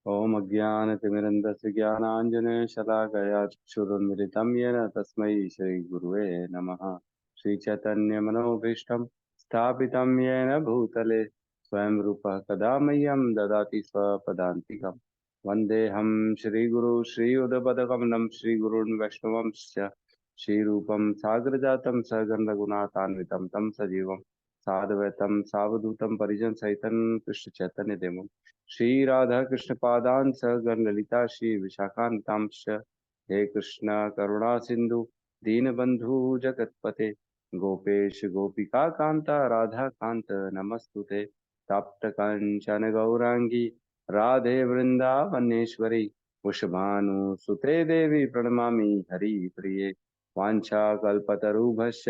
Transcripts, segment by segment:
ओम अज्ञानतिमिरन्धस्य ज्ञानाञ्जनशलाकया चक्षुरुन्मिलितं येन तस्मै श्रीगुरुवे नमः। श्रीचैतन्यमनोभीष्टं स्थापितं येन भूतले स्वयं रूपः कदा मह्यं ददाति स्वपदान्तिकं। वन्देऽहं श्रीगुरु श्रीयुतपदकमलं श्रीगुरून् वैष्णवंश्च श्रीरूपं साग्रजातं सगन्धगुणातान्वितं तं सजीवं साद्वैतं सावधूतं परिजनसहितं कृष्णचैतन्यदेवम् श्री राधा कृष्ण पादान सहगण ललिता श्री विशाखान्तांश हे कृष्ण करुणा सिंधु दीनबंधु जगतपते गोपेश गोपिका कांता राधा कांत नमस्तुते तप्त कंचन गौरांगी राधे वृंदावनेश्वरी वृषभानुसुते देवी प्रणमामि हरि प्रिये वाञ्छाकल्पतरुभ्यश्च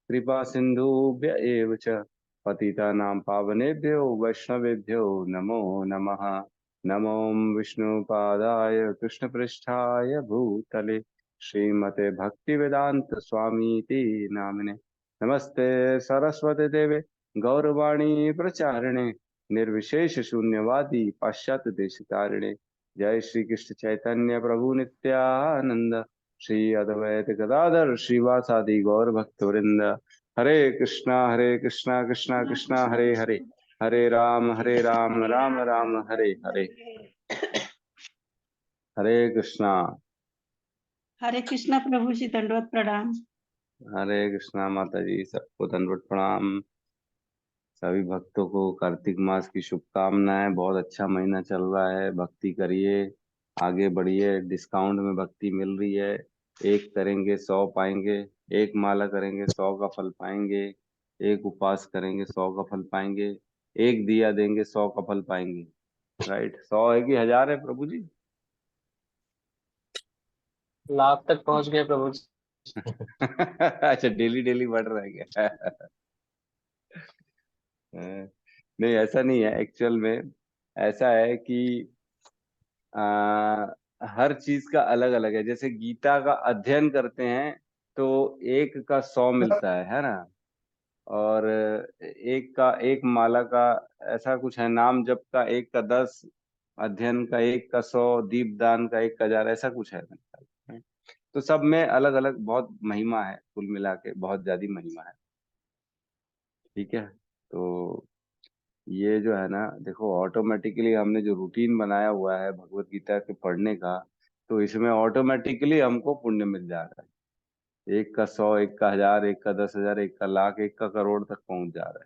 कृपा सिन्धुभ्य एव च पतितानां पावनेभ्यो वैष्णवेभ्यो नमो नमः। नमो विष्णुपादाय कृष्णपृष्ठाय भूतले श्रीमते भक्तिवेदांत स्वामीति नामिने नमस्ते सरस्वती देवे गौरवाणी प्रचारिणे निर्विशेष शून्यवादी पाश्चात्य देशतारिणे जय श्री कृष्ण चैतन्य प्रभु नित्यानंद श्री अद्वैत गदाधर श्रीवासादि गौर भक्तवृंद हरे कृष्णा कृष्णा कृष्णा हरे हरे हरे राम राम राम हरे हरे। हरे कृष्णा। हरे कृष्णा प्रभु जी, दंडवत प्रणाम। हरे कृष्णा माता जी, सबको दंडवत प्रणाम। सभी भक्तों को कार्तिक मास की शुभकामनाएं। बहुत अच्छा महीना चल रहा है, भक्ति करिए, आगे बढ़िए। डिस्काउंट में भक्ति मिल रही है। एक करेंगे 100 पाएंगे, एक माला करेंगे 100 का फल पाएंगे, एक उपवास करेंगे 100 का फल पाएंगे, एक दिया देंगे 100 का फल पाएंगे। राइट, 100 है कि 1000 है प्रभु जी? लाख तक पहुंच गए प्रभु जी। अच्छा, डेली डेली बढ़ रहा है क्या? नहीं, ऐसा नहीं है एक्चुअल में। ऐसा है कि आ, हर चीज का अलग अलग है। जैसे गीता का अध्ययन करते हैं तो एक का 100 मिलता है ना। और एक का एक माला का ऐसा कुछ है, नाम जप का एक का 10, अध्ययन का एक का 100, दीपदान का एक का 1000, ऐसा कुछ है मेरे ख्याल में। तो सब में अलग अलग बहुत महिमा है, कुल मिला के बहुत ज्यादा महिमा है। ठीक है। तो ये जो है ना, देखो ऑटोमेटिकली हमने जो रूटीन बनाया हुआ है भगवत गीता के पढ़ने का, तो इसमें ऑटोमेटिकली हमको पुण्य मिल जा रहा है। एक का 100, एक का 1000, एक का 10,000, एक का लाख, एक का करोड़ तक पहुंच जा रहा है।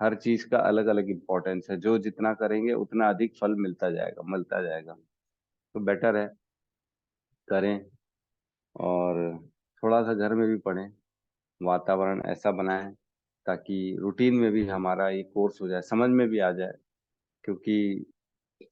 हर चीज का अलग अलग इम्पोर्टेंस है। जो जितना करेंगे उतना अधिक फल मिलता जाएगा। तो बेटर है करें। और थोड़ा सा घर में भी पढ़ें, वातावरण ऐसा बनाएं ताकि रूटीन में भी हमारा ये कोर्स हो जाए, समझ में भी आ जाए। क्योंकि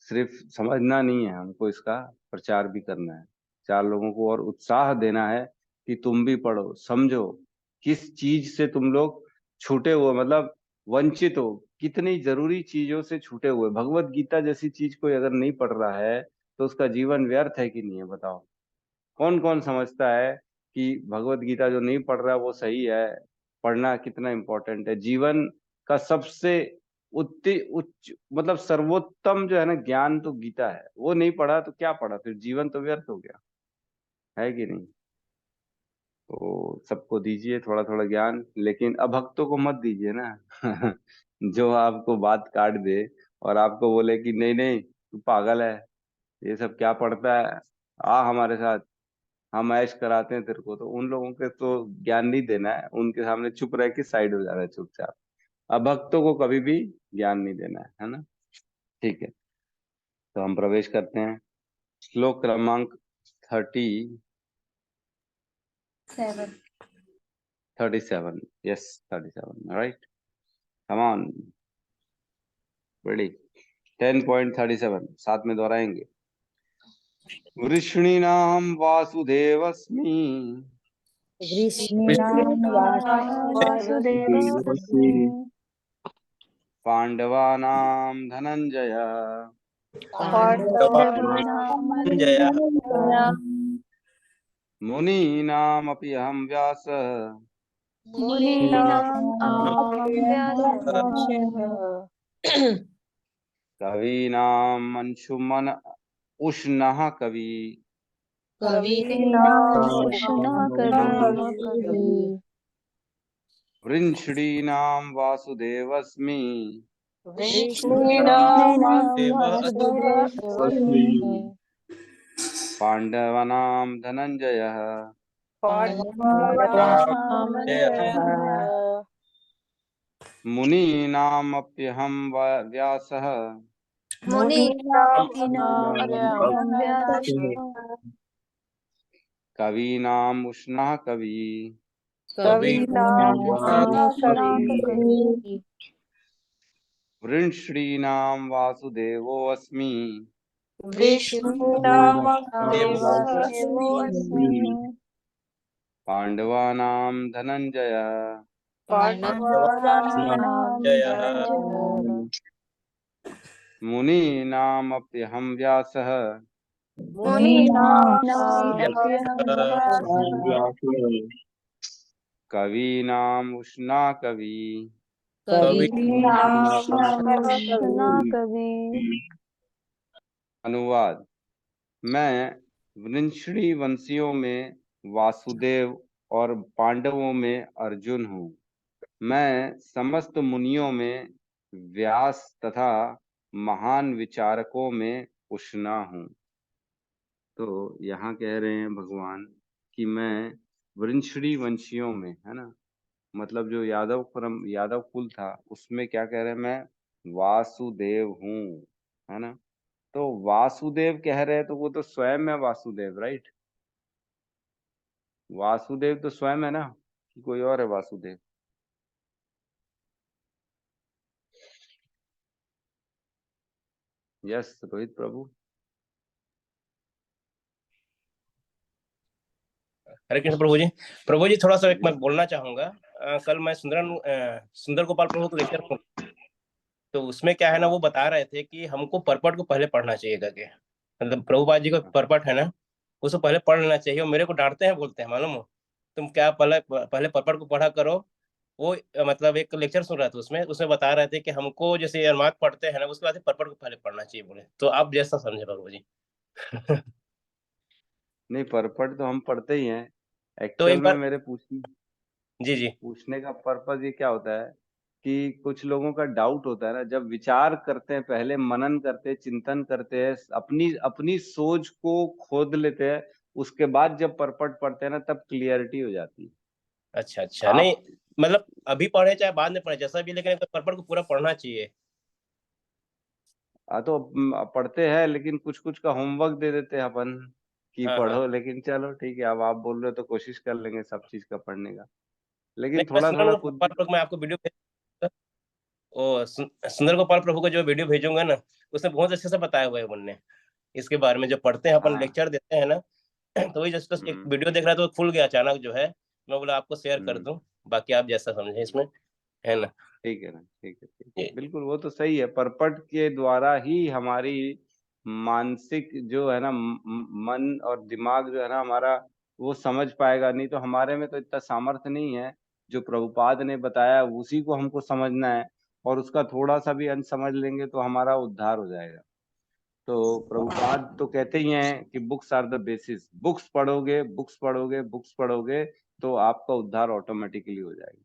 सिर्फ समझना नहीं है, हमको इसका प्रचार भी करना है। चार लोगों को और उत्साह देना है कि तुम भी पढ़ो, समझो किस चीज से तुम लोग छूटे हुए, मतलब वंचित हो, कितनी जरूरी चीजों से छूटे हुए। भगवत गीता जैसी चीज कोई अगर नहीं पढ़ रहा है तो उसका जीवन व्यर्थ है कि नहीं है, बताओ। कौन कौन समझता है कि भगवत गीता जो नहीं पढ़ रहा है वो सही है? पढ़ना कितना इम्पोर्टेंट है। जीवन का सबसे उच्च मतलब सर्वोत्तम जो है ना ज्ञान तो गीता है। वो नहीं पढ़ा तो क्या पढ़ा, फिर जीवन तो व्यर्थ हो गया, है कि नहीं? तो सबको दीजिए थोड़ा थोड़ा ज्ञान, लेकिन अभक्तों को मत दीजिए ना। जो आपको बात काट दे और आपको बोले कि नहीं नहीं तू पागल है, ये सब क्या पढ़ता है, आ हमारे साथ, हम ऐश कराते हैं तेरे को। तो उन लोगों के तो ज्ञान नहीं देना है, उनके सामने चुप रह के साइड हो जाना है चुपचाप। अभक्तों को कभी भी ज्ञान नहीं देना है ना। ठीक है, तो हम प्रवेश करते हैं। श्लोक क्रमांक 37। Yes, 37, right. Come on, ready. 10.37 साथ में दोहराएंगे। वृष्णीनाम वासुदेवस्मि वृष्णीनां वासुदेवस्मि पांडवानां धनंजय पाण्डवानां धनञ्जय मुनीनामपि अहं व्यास मुनीनाम् अहं व्यासः कवीनाम अंशुमन उष्णः कवि कवीनामुष्णः कवी वृंष्णीनां वासुदेवस्मि कृष्णेन वासुदेवस्मि पांडवानां धनंजयः मुनीनामप्यहं व्यासः मुनीनामप्यहं व्यासः कवीनाम् उष्णः कवि कवीनामुष्णः कवी वृंष्णीनां वासुदेवोऽस्मि कृष्णेनामप्यहं पांडवानां धनंजयः मुनीनामप्यहं व्यासः मुनीनामप्यहं व्यासः कवीनाम् उष्णा कवि कवीनामुष्णः कवी अनुवाद। मैं वृंष्णी वंशियों में वासुदेव और पांडवों में अर्जुन हूँ। मैं समस्त मुनियों में व्यास तथा महान विचारकों में उष्णा हूँ। तो यहाँ कह रहे हैं भगवान कि मैं वृंष्णी वंशियों में, है ना, मतलब जो यादव कुल था उसमें क्या कह रहे हैं, मैं वासुदेव हूँ, है ना। तो वासुदेव कह रहे हैं तो वो तो स्वयं है वासुदेव, राइट। वासुदेव तो स्वयं है ना, कि कोई और है वासुदेव। यस रोहित प्रभु। हरे कृष्ण प्रभु जी। प्रभु जी थोड़ा सा एक मैं बोलना चाहूंगा। कल मैं सुंदर गोपाल प्रभु को लेक्चर सुन, तो उसमें क्या है ना, वो बता रहे थे कि हमको परपट को पहले पढ़ना चाहिए करके। मतलब प्रभुपाद जी का परपट है ना, उसको पहले पढ़ लेना चाहिए। और मेरे को डांटते हैं, बोलते हैं मालूम हो, तुम क्या पहले पहले परपट को पढ़ा करो। वो मतलब एक लेक्चर सुन रहा था, उसमें उसमें बता रहे थे कि हमको जैसे अरमात पढ़ते हैं ना, उसके बाद परपट को पहले पढ़ना चाहिए बोले। तो आप जैसा समझे प्रभु जी। नहीं, परपट तो हम पढ़ते ही हैं। तो एक्चुअल एक में बार मेरे जी जी पूछने का पर्पज ये क्या होता है कि कुछ लोगों का डाउट होता है ना, जब विचार करते हैं, पहले मनन करते हैं, चिंतन करते हैं, अपनी अपनी सोच को खोद लेते हैं, उसके बाद जब परपट पढ़ते हैं ना, तब क्लियरिटी हो जाती है। अच्छा अच्छा। नहीं आप मतलब अभी पढ़े चाहे बाद में पढ़े जैसा भी, लेकिन परपट को पूरा पढ़ना चाहिए। तो पढ़ते हैं, लेकिन कुछ कुछ का होमवर्क दे देते हैं अपन कि हाँ हाँ। पढ़ो। लेकिन चलो ठीक है, अब आप बोल रहे हो तो कोशिश कर लेंगे सब चीज का पढ़ने का, लेकिन नहीं मैं थोड़ा सुंदर थोड़ा खुद गोपाल भी। प्रभु मैं आपको वीडियो भेजूंगा। ओ सुंदर गोपाल प्रभु का जो वीडियो भेजूंगा ना, उसमें बहुत अच्छे से बताया हुआ है उनने इसके बारे में। जो पढ़ते हैं अपन हाँ। लेक्चर देते हैं ना, तो वही जस्ट एक हम्म। वीडियो देख रहा था तो खुल गया अचानक जो है। मैं बोला आपको शेयर कर हम्म। दूं, बाकी आप जैसा समझे इसमें, है ना। ठीक है ना, ठीक है, ठीक है, जी बिल्कुल वो तो सही है। परपट के द्वारा ही हमारी मानसिक जो है ना, मन और दिमाग जो है ना हमारा, वो समझ पाएगा। नहीं तो हमारे में तो इतना सामर्थ्य नहीं है। जो प्रभुपाद ने बताया उसी को हमको समझना है, और उसका थोड़ा सा भी अंश समझ लेंगे तो हमारा उद्धार हो जाएगा। तो प्रभुपाद तो कहते ही हैं कि books are the basis. Books पढ़ोगे, बुक्स पढ़ोगे, बुक्स पढ़ोगे तो आपका उद्धार ऑटोमेटिकली हो जाएगा।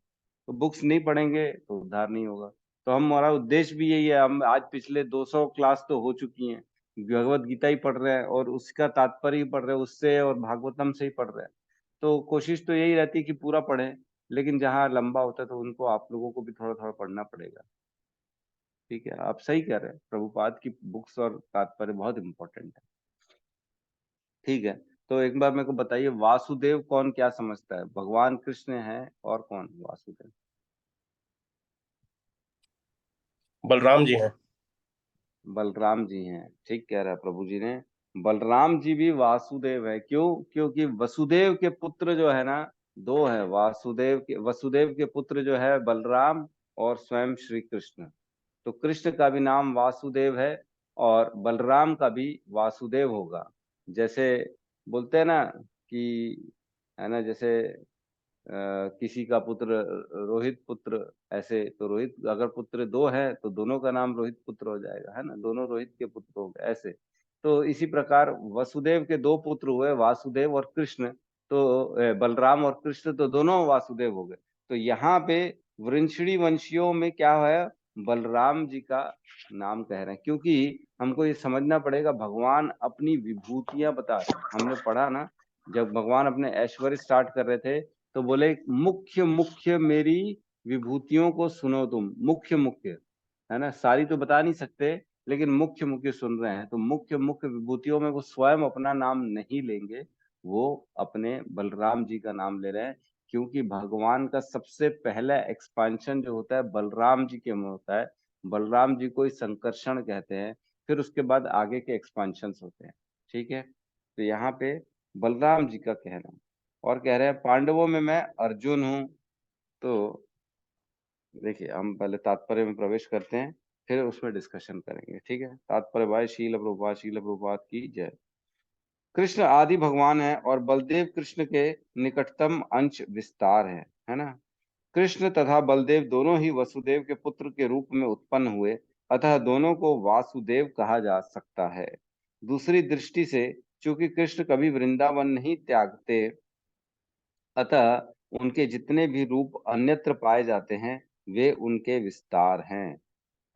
तो बुक्स नहीं पढ़ेंगे तो उद्धार नहीं होगा। तो हमारा उद्देश्य भी यही है। हम आज पिछले 200 क्लास तो हो चुकी हैं, भगवत गीता ही पढ़ रहे हैं और उसका तात्पर्य ही पढ़ रहे हैं, उससे और भागवतम से ही पढ़ रहे हैं। तो कोशिश तो यही रहती है कि पूरा पढ़ें, लेकिन जहाँ लंबा होता है तो उनको आप लोगों को भी थोड़ा थोड़ा पढ़ना पड़ेगा। ठीक है, आप सही कह रहे हैं, प्रभुपाद की बुक्स और तात्पर्य बहुत इंपॉर्टेंट है। ठीक है, तो एक बार मेरे को बताइए, वासुदेव कौन क्या समझता है? भगवान कृष्ण है, और कौन वासुदेव? बलराम जी हैं। बलराम जी हैं, ठीक कह रहा है प्रभु जी ने। बलराम जी भी वासुदेव है। क्यों? क्योंकि वसुदेव के पुत्र जो है ना, दो है। वसुदेव के पुत्र जो है बलराम और स्वयं श्री कृष्ण। तो कृष्ण का भी नाम वासुदेव है, और बलराम का भी वासुदेव होगा। जैसे बोलते हैं ना कि, है ना, जैसे किसी का पुत्र रोहित पुत्र, ऐसे तो रोहित अगर पुत्र दो है तो दोनों का नाम रोहित पुत्र हो जाएगा, है ना, दोनों रोहित के पुत्र हो गए ऐसे। तो इसी प्रकार वसुदेव के दो पुत्र हुए, वासुदेव और कृष्ण, तो बलराम और कृष्ण, तो दोनों वासुदेव हो गए। तो यहाँ पे वृंशिणी वंशियों में क्या है, बलराम जी का नाम कह रहे हैं, क्योंकि हमको ये समझना पड़ेगा भगवान अपनी विभूतियां बता रहे हैं। हमने पढ़ा ना, जब भगवान अपने ऐश्वर्य स्टार्ट कर रहे थे तो बोले मुख्य मुख्य मेरी विभूतियों को सुनो तुम, मुख्य मुख्य, है ना, सारी तो बता नहीं सकते लेकिन मुख्य मुख्य सुन रहे हैं। तो मुख्य मुख्य विभूतियों में वो स्वयं अपना नाम नहीं लेंगे, वो अपने बलराम जी का नाम ले रहे हैं, क्योंकि भगवान का सबसे पहला एक्सपांशन जो होता है बलराम जी के में होता है। बलराम जी को ही संकर्षण कहते हैं, फिर उसके बाद आगे के एक्सपांशन होते हैं। ठीक है, तो यहाँ पे बलराम जी का कहना, और कह रहे हैं पांडवों में मैं अर्जुन हूं। तो देखिए, हम पहले तात्पर्य में प्रवेश करते हैं, फिर उसमें डिस्कशन करेंगे। ठीक है, तात्पर्य भाई शील प्रभुपाद की जय। कृष्ण आदि भगवान है और बलदेव कृष्ण के निकटतम अंश विस्तार है ना। कृष्ण तथा बलदेव दोनों ही वसुदेव के पुत्र के रूप में उत्पन्न हुए, अतः दोनों को वासुदेव कहा जा सकता है। दूसरी दृष्टि से चूंकि कृष्ण कभी वृंदावन नहीं त्यागते, अतः उनके जितने भी रूप अन्यत्र पाए जाते हैं वे उनके विस्तार हैं,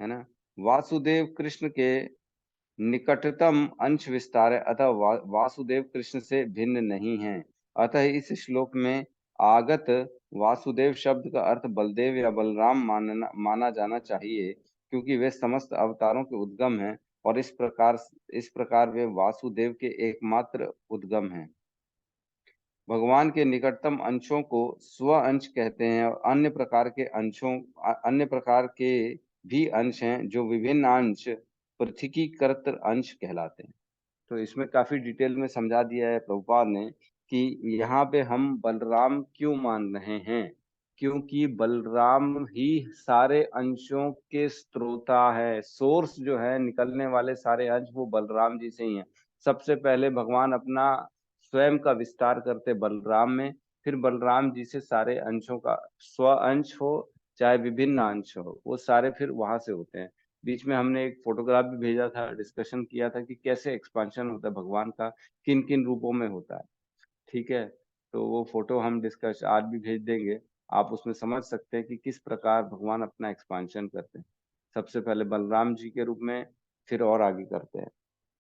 है ना। वासुदेव कृष्ण के निकटतम अंश विस्तार है, अतः वासुदेव कृष्ण से भिन्न नहीं है। अतः इस श्लोक में आगत वासुदेव शब्द का अर्थ बलदेव या बलराम माना जाना चाहिए, क्योंकि वे समस्त अवतारों के उद्गम हैं और इस प्रकार वे वासुदेव के एकमात्र उद्गम हैं। भगवान के निकटतम अंशों को स्व अंश कहते हैं और अन्य प्रकार के भी अंश हैं जो विभिन्न अंश पृथकीकृत अंश कहलाते हैं। तो इसमें काफी डिटेल में समझा दिया है प्रभुपाद ने कि यहाँ पे हम बलराम क्यों मान रहे हैं, क्योंकि बलराम ही सारे अंशों के स्त्रोता है, सोर्स जो है, निकलने वाले सारे अंश वो बलराम जी से ही हैं। सबसे पहले भगवान अपना स्वयं का विस्तार करते बलराम में, फिर बलराम जी से सारे अंशों का स्व अंश हो चाहे विभिन्न अंश हो, वो सारे फिर वहां से होते हैं। बीच में हमने एक फोटोग्राफ भी भेजा था, डिस्कशन किया था कि कैसे एक्सपांशन होता है भगवान का, किन किन रूपों में होता है। ठीक है, तो वो फोटो हम डिस्कस आज भी भेज देंगे, आप उसमें समझ सकते हैं कि किस प्रकार भगवान अपना एक्सपांशन करते हैं। सबसे पहले बलराम जी के रूप में, फिर और आगे करते हैं।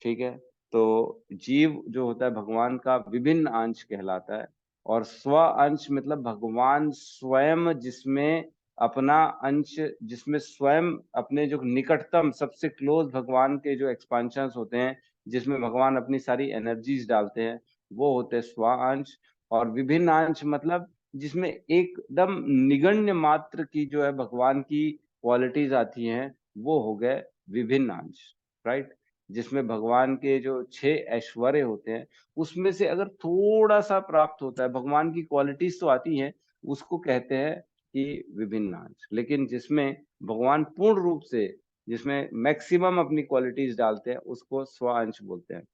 ठीक है, तो जीव जो होता है भगवान का विभिन्न अंश कहलाता है, और स्व अंश मतलब भगवान स्वयं जिसमें अपना अंश, जिसमें स्वयं अपने जो निकटतम सबसे क्लोज भगवान के जो एक्सपांशन होते हैं, जिसमें भगवान अपनी सारी एनर्जीज डालते हैं, वो होते हैं स्व अंश। और विभिन्न अंश मतलब जिसमें एकदम निगण्य मात्र की जो है भगवान की क्वालिटीज आती हैं, वो हो गए विभिन्न अंश, राइट। जिसमें भगवान के जो 6 ऐश्वर्य होते हैं उसमें से अगर थोड़ा सा प्राप्त होता है, भगवान की क्वालिटीज तो आती हैं, उसको कहते हैं कि विभिन्न अंश। लेकिन जिसमें भगवान पूर्ण रूप से, जिसमें मैक्सिमम अपनी क्वालिटीज डालते हैं, उसको स्व अंश बोलते हैं।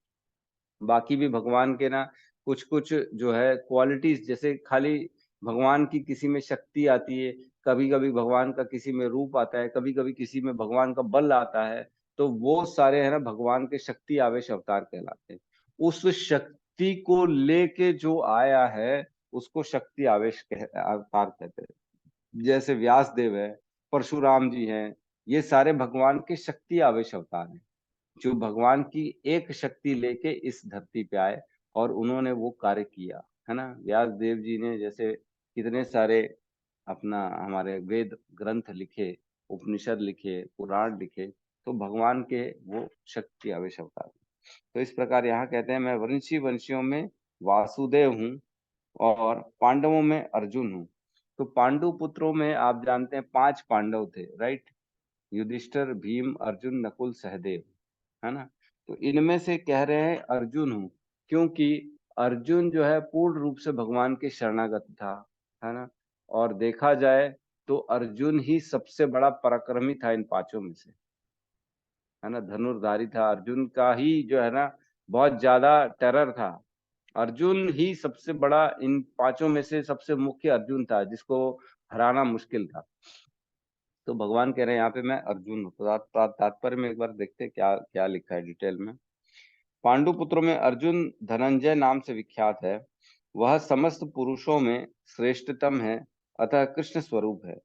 बाकी भी भगवान के ना कुछ कुछ जो है क्वालिटीज, जैसे खाली भगवान की किसी में शक्ति आती है, कभी कभी भगवान का किसी में रूप आता है, कभी कभी किसी में भगवान का बल आता है, तो वो सारे है ना भगवान के शक्ति आवेश अवतार कहलाते हैं। उस शक्ति को लेके जो आया है उसको शक्ति आवेश अवतार कहते हैं। जैसे व्यास देव है, परशुराम जी हैं, ये सारे भगवान के शक्ति आवेश अवतार हैं, जो भगवान की एक शक्ति लेके इस धरती पे आए और उन्होंने वो कार्य किया, है ना। व्यास देव जी ने जैसे कितने सारे अपना हमारे वेद ग्रंथ लिखे, उपनिषद लिखे, पुराण लिखे, तो भगवान के वो शक्ति आवेश अवतार। तो इस प्रकार यहाँ कहते हैं मैं वंशी वंशियों में वासुदेव हूँ और पांडवों में अर्जुन हूँ। तो पांडु पुत्रों में आप जानते हैं 5 पांडव थे, राइट। युधिष्ठिर, भीम, अर्जुन, नकुल, सहदेव, है ना। तो इनमें से कह रहे हैं अर्जुन हूँ, क्योंकि अर्जुन जो है पूर्ण रूप से भगवान के शरणागत था, है ना। और देखा जाए तो अर्जुन ही सबसे बड़ा पराक्रमी था इन 5 में से, है ना। धनुर्धारी था अर्जुन का ही जो है ना बहुत ज्यादा टेरर था, अर्जुन ही सबसे बड़ा, इन पांचों में से सबसे मुख्य अर्जुन था, जिसको हराना मुश्किल था। तो भगवान कह रहे हैं यहाँ पे मैं अर्जुन हूँ। तो तात्पर्य में एक बार देखते हैं क्या क्या लिखा है डिटेल में। पांडु पुत्रों में अर्जुन धनंजय नाम से विख्यात है। वह समस्त पुरुषों में श्रेष्ठतम है, अतः कृष्ण स्वरूप है।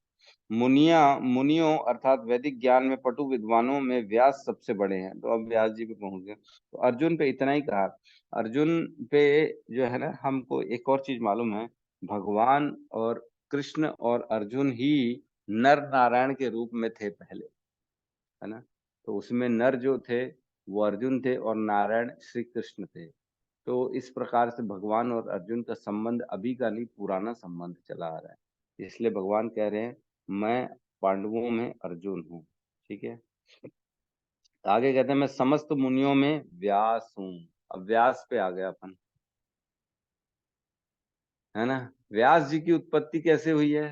मुनियों अर्थात वैदिक ज्ञान में पटु विद्वानों में व्यास सबसे बड़े हैं। तो अब व्यास जी पे पहुंच गए। तो अर्जुन पे इतना ही कहा। अर्जुन पे जो है ना, हमको एक और चीज मालूम है, भगवान और कृष्ण और अर्जुन ही नर नारायण के रूप में थे पहले, है ना। तो उसमें नर जो थे वो अर्जुन थे और नारायण श्री कृष्ण थे। तो इस प्रकार से भगवान और अर्जुन का संबंध अभी का नहीं, पुराना संबंध चला आ रहा है। इसलिए भगवान कह रहे हैं मैं पांडवों में अर्जुन हूँ। ठीक है। तो आगे कहते हैं मैं समस्त मुनियों में व्यास हूँ। अब व्यास पे आ गया अपन, है ना। व्यास जी की उत्पत्ति कैसे हुई है,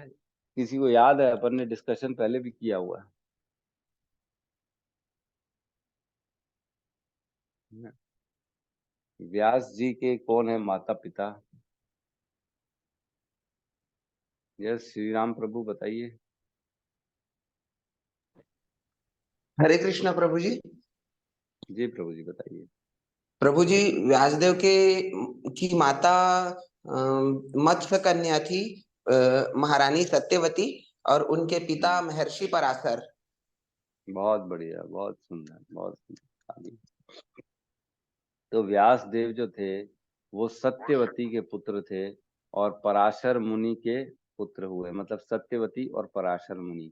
किसी को याद है? अपन ने डिस्कशन पहले भी किया हुआ है। व्यास जी के कौन है माता पिता? यस, श्री राम प्रभु बताइए। हरे कृष्णा प्रभु जी। जी प्रभु जी बताइए। प्रभु जी, व्यासदेव के की माता मत्स्य कन्या थी, महारानी सत्यवती, और उनके पिता महर्षि पराशर। बहुत बढ़िया, बहुत सुंदर, बहुत सुंदर। आगे। तो व्यास देव जो थे वो सत्यवती के पुत्र थे और पराशर मुनि के पुत्र हुए, मतलब सत्यवती और पराशर मुनि।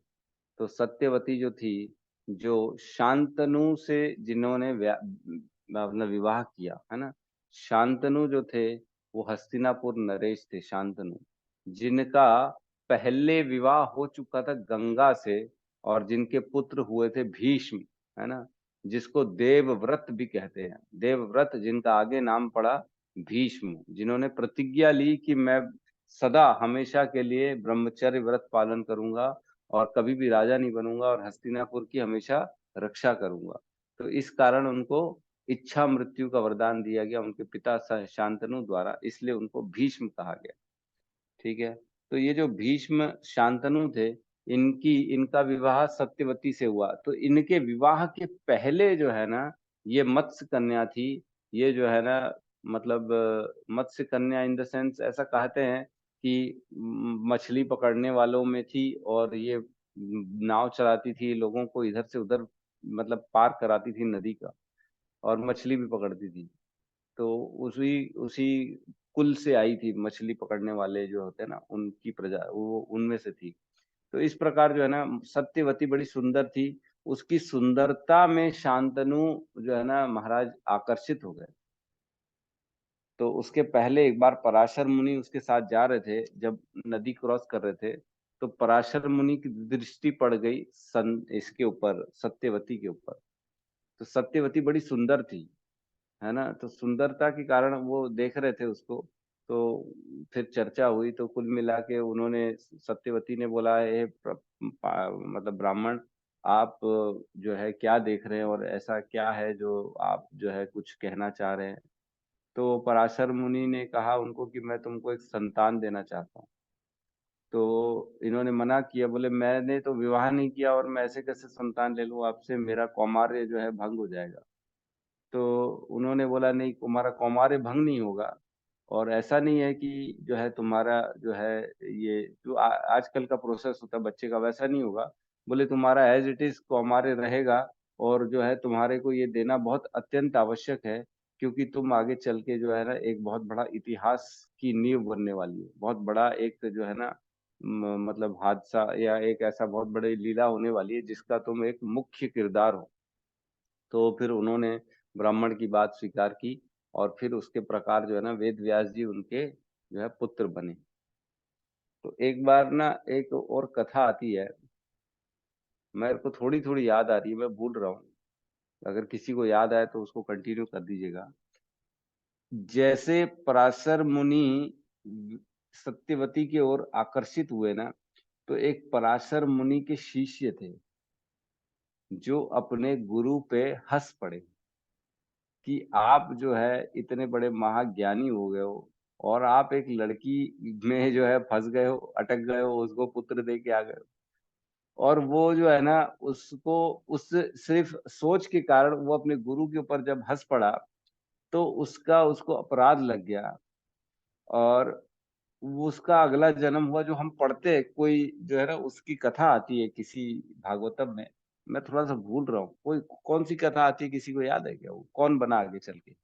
तो सत्यवती जो थी, जो शांतनु से जिन्होंने अपना विवाह किया, है ना। शांतनु जो थे वो हस्तिनापुर नरेश थे, शांतनु, जिनका पहले विवाह हो चुका था गंगा से, और जिनके पुत्र हुए थे भीष्म, है ना, जिसको देवव्रत भी कहते हैं। देवव्रत जिनका आगे नाम पड़ा भीष्म, जिन्होंने प्रतिज्ञा ली कि मैं सदा हमेशा के लिए ब्रह्मचर्य व्रत पालन करूंगा और कभी भी राजा नहीं बनूंगा और हस्तिनापुर की हमेशा रक्षा करूंगा। तो इस कारण उनको इच्छा मृत्यु का वरदान दिया गया उनके पिता शांतनु द्वारा, इसलिए उनको भीष्म कहा गया। ठीक है। तो ये जो भीष्म शांतनु थे, इनका विवाह सत्यवती से हुआ। तो इनके विवाह के पहले जो है ना, ये मत्स्य कन्या थी। ये जो है ना, मतलब मत्स्य कन्या इन द सेंस ऐसा कहते हैं कि मछली पकड़ने वालों में थी, और ये नाव चलाती थी, लोगों को इधर से उधर मतलब पार कराती थी नदी का, और मछली भी पकड़ती थी। तो उसी उसी कुल से आई थी, मछली पकड़ने वाले जो होते हैं ना, उनकी प्रजा वो उनमें से थी। तो इस प्रकार जो है ना, सत्यवती बड़ी सुंदर थी। उसकी सुंदरता में शांतनु जो है ना महाराज आकर्षित हो गए। तो उसके पहले एक बार पराशर मुनि उसके साथ जा रहे थे, जब नदी क्रॉस कर रहे थे, तो पराशर मुनि की दृष्टि पड़ गई इसके ऊपर, सत्यवती के ऊपर। तो सत्यवती बड़ी सुंदर थी, है ना। तो सुंदरता के कारण वो देख रहे थे उसको। तो फिर चर्चा हुई, तो कुल मिला के उन्होंने, सत्यवती ने बोला हे मतलब ब्राह्मण, आप जो है क्या देख रहे हैं, और ऐसा क्या है जो आप जो है कुछ कहना चाह रहे हैं। तो पराशर मुनि ने कहा उनको कि मैं तुमको एक संतान देना चाहता हूँ। तो इन्होंने मना किया, बोले मैंने तो विवाह नहीं किया और मैं ऐसे कैसे संतान ले लूं आपसे, मेरा कौमार्य जो है भंग हो जाएगा। तो उन्होंने बोला नहीं, तुम्हारा कौमार्य भंग नहीं होगा, और ऐसा नहीं है कि जो है तुम्हारा जो है ये जो आजकल का प्रोसेस होता है बच्चे का, वैसा नहीं होगा। बोले तुम्हारा एज इट इज कौमार्य रहेगा, और जो है तुम्हारे को ये देना बहुत अत्यंत आवश्यक है, क्योंकि तुम आगे चल के जो है ना एक बहुत बड़ा इतिहास की नींव बनने वाली है। बहुत बड़ा एक जो है ना मतलब हादसा या एक ऐसा बहुत बड़ी लीला होने वाली है जिसका तुम एक मुख्य किरदार हो। तो फिर उन्होंने ब्राह्मण की बात स्वीकार की, और फिर उसके प्रकार जो है ना वेद व्यास जी उनके जो है पुत्र बने। तो एक बार ना एक और कथा आती है, मेरे को थोड़ी थोड़ी याद आ रही है, मैं भूल रहा हूँ। अगर किसी को याद आए तो उसको कंटिन्यू कर दीजिएगा। जैसे पराशर मुनि सत्यवती की ओर आकर्षित हुए ना, तो एक पराशर मुनि के शिष्य थे जो अपने गुरु पे हंस पड़े। कि आप जो है इतने बड़े महाज्ञानी हो गए हो और आप एक लड़की में जो है फंस गए हो, अटक गए हो, उसको पुत्र दे के आ गए हो। और वो जो है ना उसको उस सिर्फ सोच के कारण वो अपने गुरु के ऊपर जब हंस पड़ा तो उसका उसको अपराध लग गया। और वो उसका अगला जन्म हुआ जो हम पढ़ते हैं, कोई जो है ना उसकी कथा आती है किसी भागवतम में। मैं थोड़ा सा भूल रहा हूँ, कोई कौन सी कथा आती है, किसी को याद है क्या? वो कौन बना आगे चल के?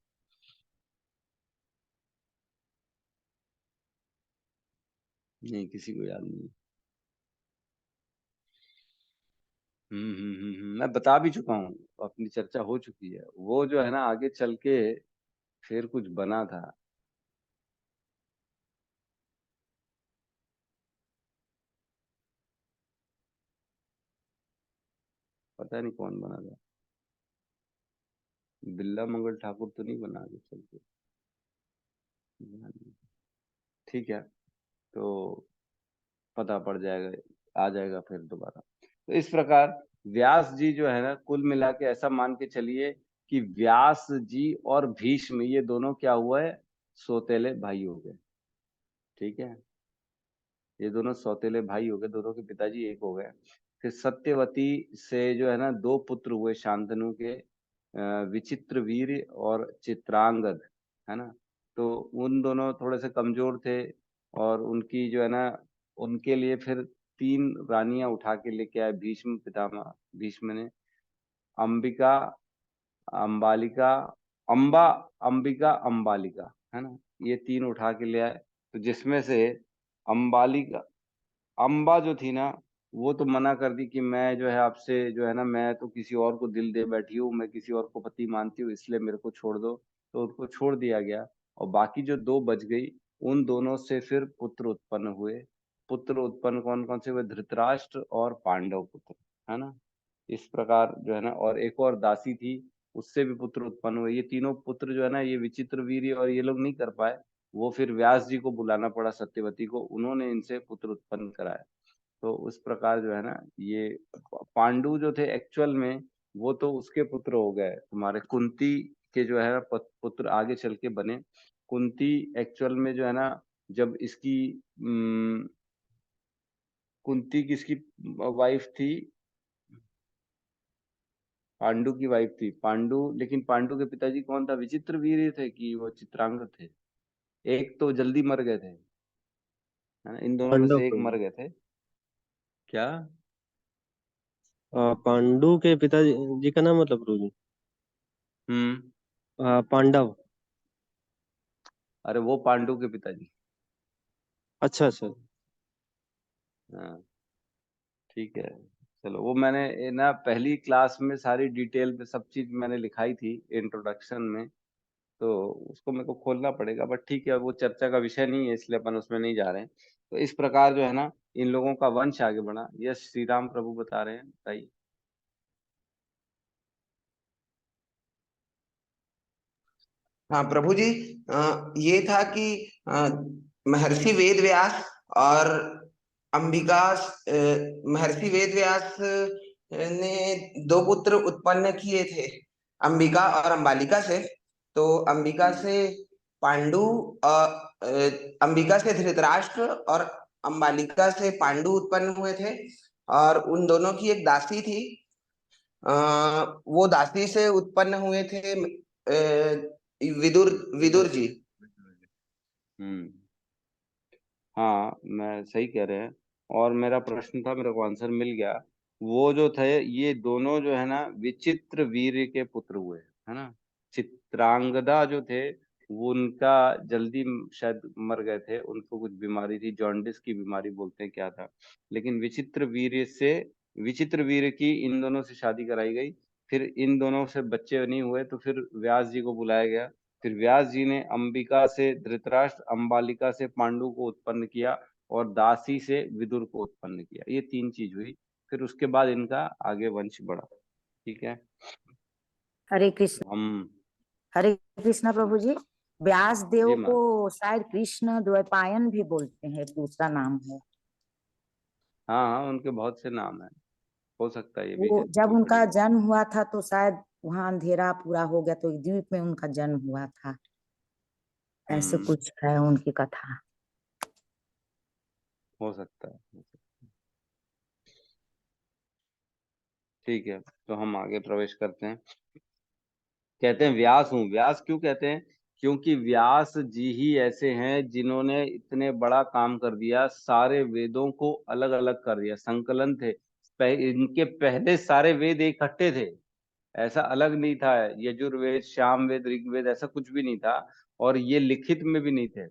नहीं, किसी को याद नहीं। मैं बता भी चुका हूँ, अपनी चर्चा हो चुकी है। वो जो है ना आगे चल के फिर कुछ बना था। पता नहीं कौन बना था। बिल्ला मंगल ठाकुर तो नहीं बना आगे चल के। ठीक है, तो पता पड़ जाएगा, आ जाएगा फिर दोबारा। तो इस प्रकार व्यास जी जो है ना, कुल मिला के ऐसा मान के चलिए कि व्यास जी और भीष्म ये दोनों क्या हुआ है, सौतेले भाई हो गए। ठीक है, ये दोनों सौतेले भाई हो गए, दोनों के पिताजी एक हो गए। फिर सत्यवती से जो है ना दो पुत्र हुए शांतनु के, विचित्र वीर और चित्रांगद, है ना। तो उन दोनों थोड़े से कमजोर थे और उनकी जो है ना उनके लिए फिर तीन रानियां उठा के लेके आए भीष्म पितामह। भीष्म ने अंबिका, अंबालिका, अंबा, अंबिका, अंबालिका, है ना, ये तीन उठा के ले आए। तो जिसमें से अंबालिका, अम्बा जो थी ना, वो तो मना कर दी कि मैं जो है आपसे जो है ना, मैं तो किसी और को दिल दे बैठी हूँ, मैं किसी और को पति मानती हूँ, इसलिए मेरे को छोड़ दो। तो उनको छोड़ दिया गया। और बाकी जो दो बच गई, उन दोनों से फिर पुत्र उत्पन्न हुए। पुत्र उत्पन्न कौन कौन से हुए? धृतराष्ट्र और पांडव पुत्र, है ना। इस प्रकार जो है ना, और एक और दासी थी, उससे भी पुत्र उत्पन्न हुए। ये तीनों पुत्र जो है ना, ये विचित्र वीर्य और ये लोग नहीं कर पाए। वो फिर व्यास जी को बुलाना पड़ा, सत्यवती को, उन्होंने इनसे पुत्र उत्पन्न कराया। तो उस प्रकार जो है ना, ये पांडु जो थे एक्चुअल में, वो तो उसके पुत्र हो गए तुम्हारे, कुंती के जो है पुत्र आगे चल के बने। कुंती एक्चुअल में जो है ना, जब इसकी कुंती किसकी वाइफ थी? पांडु की वाइफ थी। पांडु, लेकिन पांडु के पिताजी कौन था? विचित्र वीर थे कि वो चित्रांगद थे? एक तो जल्दी मर गए थे, है ना, इन दोनों में पांडव से एक प्रभु। मर गए थे। क्या? पांडु के पिताजी जी का नाम मतलब प्रभु जी। हम्म। पांडव। अरे वो पांडु के पिताजी। अच्छा अच्छा। हाँ, ठीक है। चलो, वो मैंने ना पहली क्लास में सारी डिटेल पे सब चीज मैंने लिखाई थी इंट्रोडक्शन में, तो उसको मेरे को खोलना पड़ेगा। बट ठीक है, वो चर्चा का विषय नहीं है, इसलिए अपन उसमें नहीं जा रहे हैं। तो इस प्रकार जो है ना, इन लोगों का वंश आगे बढ़ा। यस, श्री राम प्रभु बता रहे हैं, बताइए। हाँ प्रभु जी, ये था कि महर्षि वेद व्यास और अंबिका, महर्षि वेद व्यास ने दो पुत्र उत्पन्न किए थे, अंबिका और अंबालिका से। तो अंबिका हम्म। से पांडु, अंबिका से धृतराष्ट्र और अंबालिका से पांडु उत्पन्न हुए थे। और उन दोनों की एक दासी थी, वो दासी से उत्पन्न हुए थे विदुर, विदुर विदुर। जी। हम्म। हाँ, मैं सही कह रहे हैं। और मेरा प्रश्न था, मेरे को आंसर मिल गया। वो जो थे ये दोनों जो है ना विचित्र वीर्य के पुत्र हुए, है ना। चित्रांगदा जो थे वो उनका जल्दी शायद मर गए थे, उनको कुछ बीमारी थी, जॉन्डिस की बीमारी बोलते हैं क्या था। लेकिन विचित्र वीर्य की इन दोनों से शादी कराई गई। फिर इन दोनों से बच्चे नहीं हुए तो फिर व्यास जी को बुलाया गया। फिर व्यास जी ने अंबिका से धृतराष्ट्र, अंबालिका से पांडु को उत्पन्न किया और दासी से विदुर को उत्पन्न किया। ये तीन चीज हुई। फिर उसके बाद इनका आगे वंश बढ़ा। ठीक है। हरे कृष्ण। हम। हरे कृष्ण प्रभु जी। व्यास जी देव को माँ। शायद कृष्ण द्वैपायन भी बोलते हैं, दूसरा नाम है। हाँ हाँ, उनके बहुत से नाम हैं, हो सकता है ये भी वो है, जब कोई बड़ी उनका बात। जन्म हुआ था तो शायद वहां अंधेरा पूरा हो गया तो एक द्वीप में उनका जन्म हुआ था। ऐसे कुछ है उनकी कथा। हो सकता है। ठीक है, तो हम आगे प्रवेश करते हैं। कहते हैं व्यास हूँ। व्यास क्यों कहते हैं? क्योंकि व्यास जी ही ऐसे हैं जिन्होंने इतने बड़ा काम कर दिया, सारे वेदों को अलग अलग कर दिया, संकलन थे। इनके पहले सारे वेद इकट्ठे थे, ऐसा अलग नहीं था। यजुर्वेद, सामवेद, ऋग्वेद ऐसा कुछ भी नहीं था, और ये लिखित में भी नहीं थे।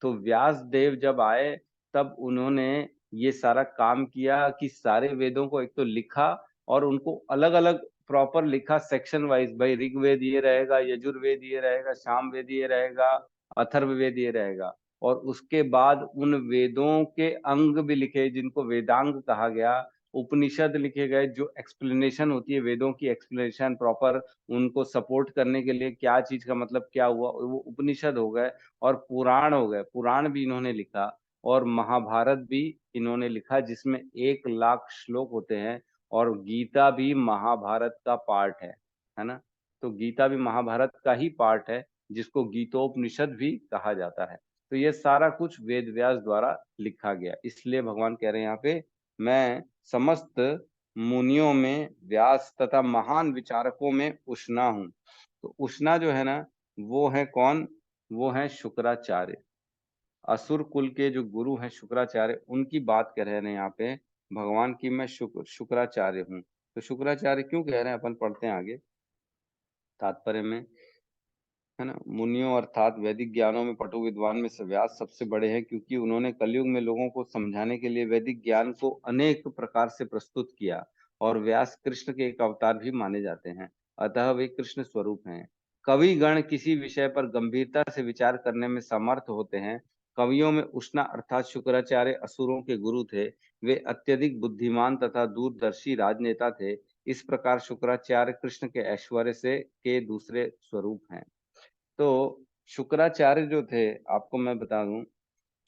तो व्यास देव जब आए तब उन्होंने ये सारा काम किया कि सारे वेदों को एक तो लिखा और उनको अलग अलग प्रॉपर लिखा, सेक्शन वाइज। भाई ऋग्वेद ये रहेगा, यजुर्वेद ये रहेगा, सामवेद ये रहेगा, अथर्ववेद ये रहेगा। और उसके बाद उन वेदों के अंग भी लिखे जिनको वेदांग कहा गया। उपनिषद लिखे गए, जो एक्सप्लेनेशन होती है वेदों की, एक्सप्लेनेशन प्रॉपर, उनको सपोर्ट करने के लिए क्या चीज का मतलब क्या हुआ, वो उपनिषद हो गए। और पुराण हो गए, पुराण भी इन्होंने लिखा। और महाभारत भी इन्होंने लिखा, जिसमें 1,00,000 श्लोक होते हैं। और गीता भी महाभारत का पार्ट है ना। तो गीता भी महाभारत का ही पार्ट है, जिसको गीतोपनिषद भी कहा जाता है। तो ये सारा कुछ वेद व्यास द्वारा लिखा गया। इसलिए भगवान कह रहे हैं यहाँ पे, मैं समस्त मुनियों में व्यास तथा महान विचारकों में उष्णा हूँ। तो उष्णा जो है ना, वो है कौन? वो है शुक्राचार्य। असुर कुल के जो गुरु हैं शुक्राचार्य, उनकी बात कर रहे हैं यहाँ पे भगवान की, मैं शुक्राचार्य हूँ। तो शुक्राचार्य क्यों कह रहे हैं, अपन पढ़ते हैं आगे तात्पर्य में, है ना। मुनियों अर्थात वैदिक ज्ञानों में पटु विद्वान में व्यास सबसे बड़े हैं, क्योंकि उन्होंने कलयुग में लोगों को समझाने के लिए वैदिक ज्ञान को अनेक प्रकार से प्रस्तुत किया। और व्यास कृष्ण के एक अवतार भी माने जाते हैं, अतः वे कृष्ण स्वरूप हैं। कवि गण किसी विषय पर गंभीरता से विचार करने में समर्थ होते हैं। कवियों में उष्णा अर्थात शुक्राचार्य असुरों के गुरु थे। वे अत्यधिक बुद्धिमान तथा दूरदर्शी राजनेता थे। इस प्रकार शुक्राचार्य कृष्ण के ऐश्वर्य से के दूसरे स्वरूप हैं। तो शुक्राचार्य जो थे, आपको मैं बता दूं,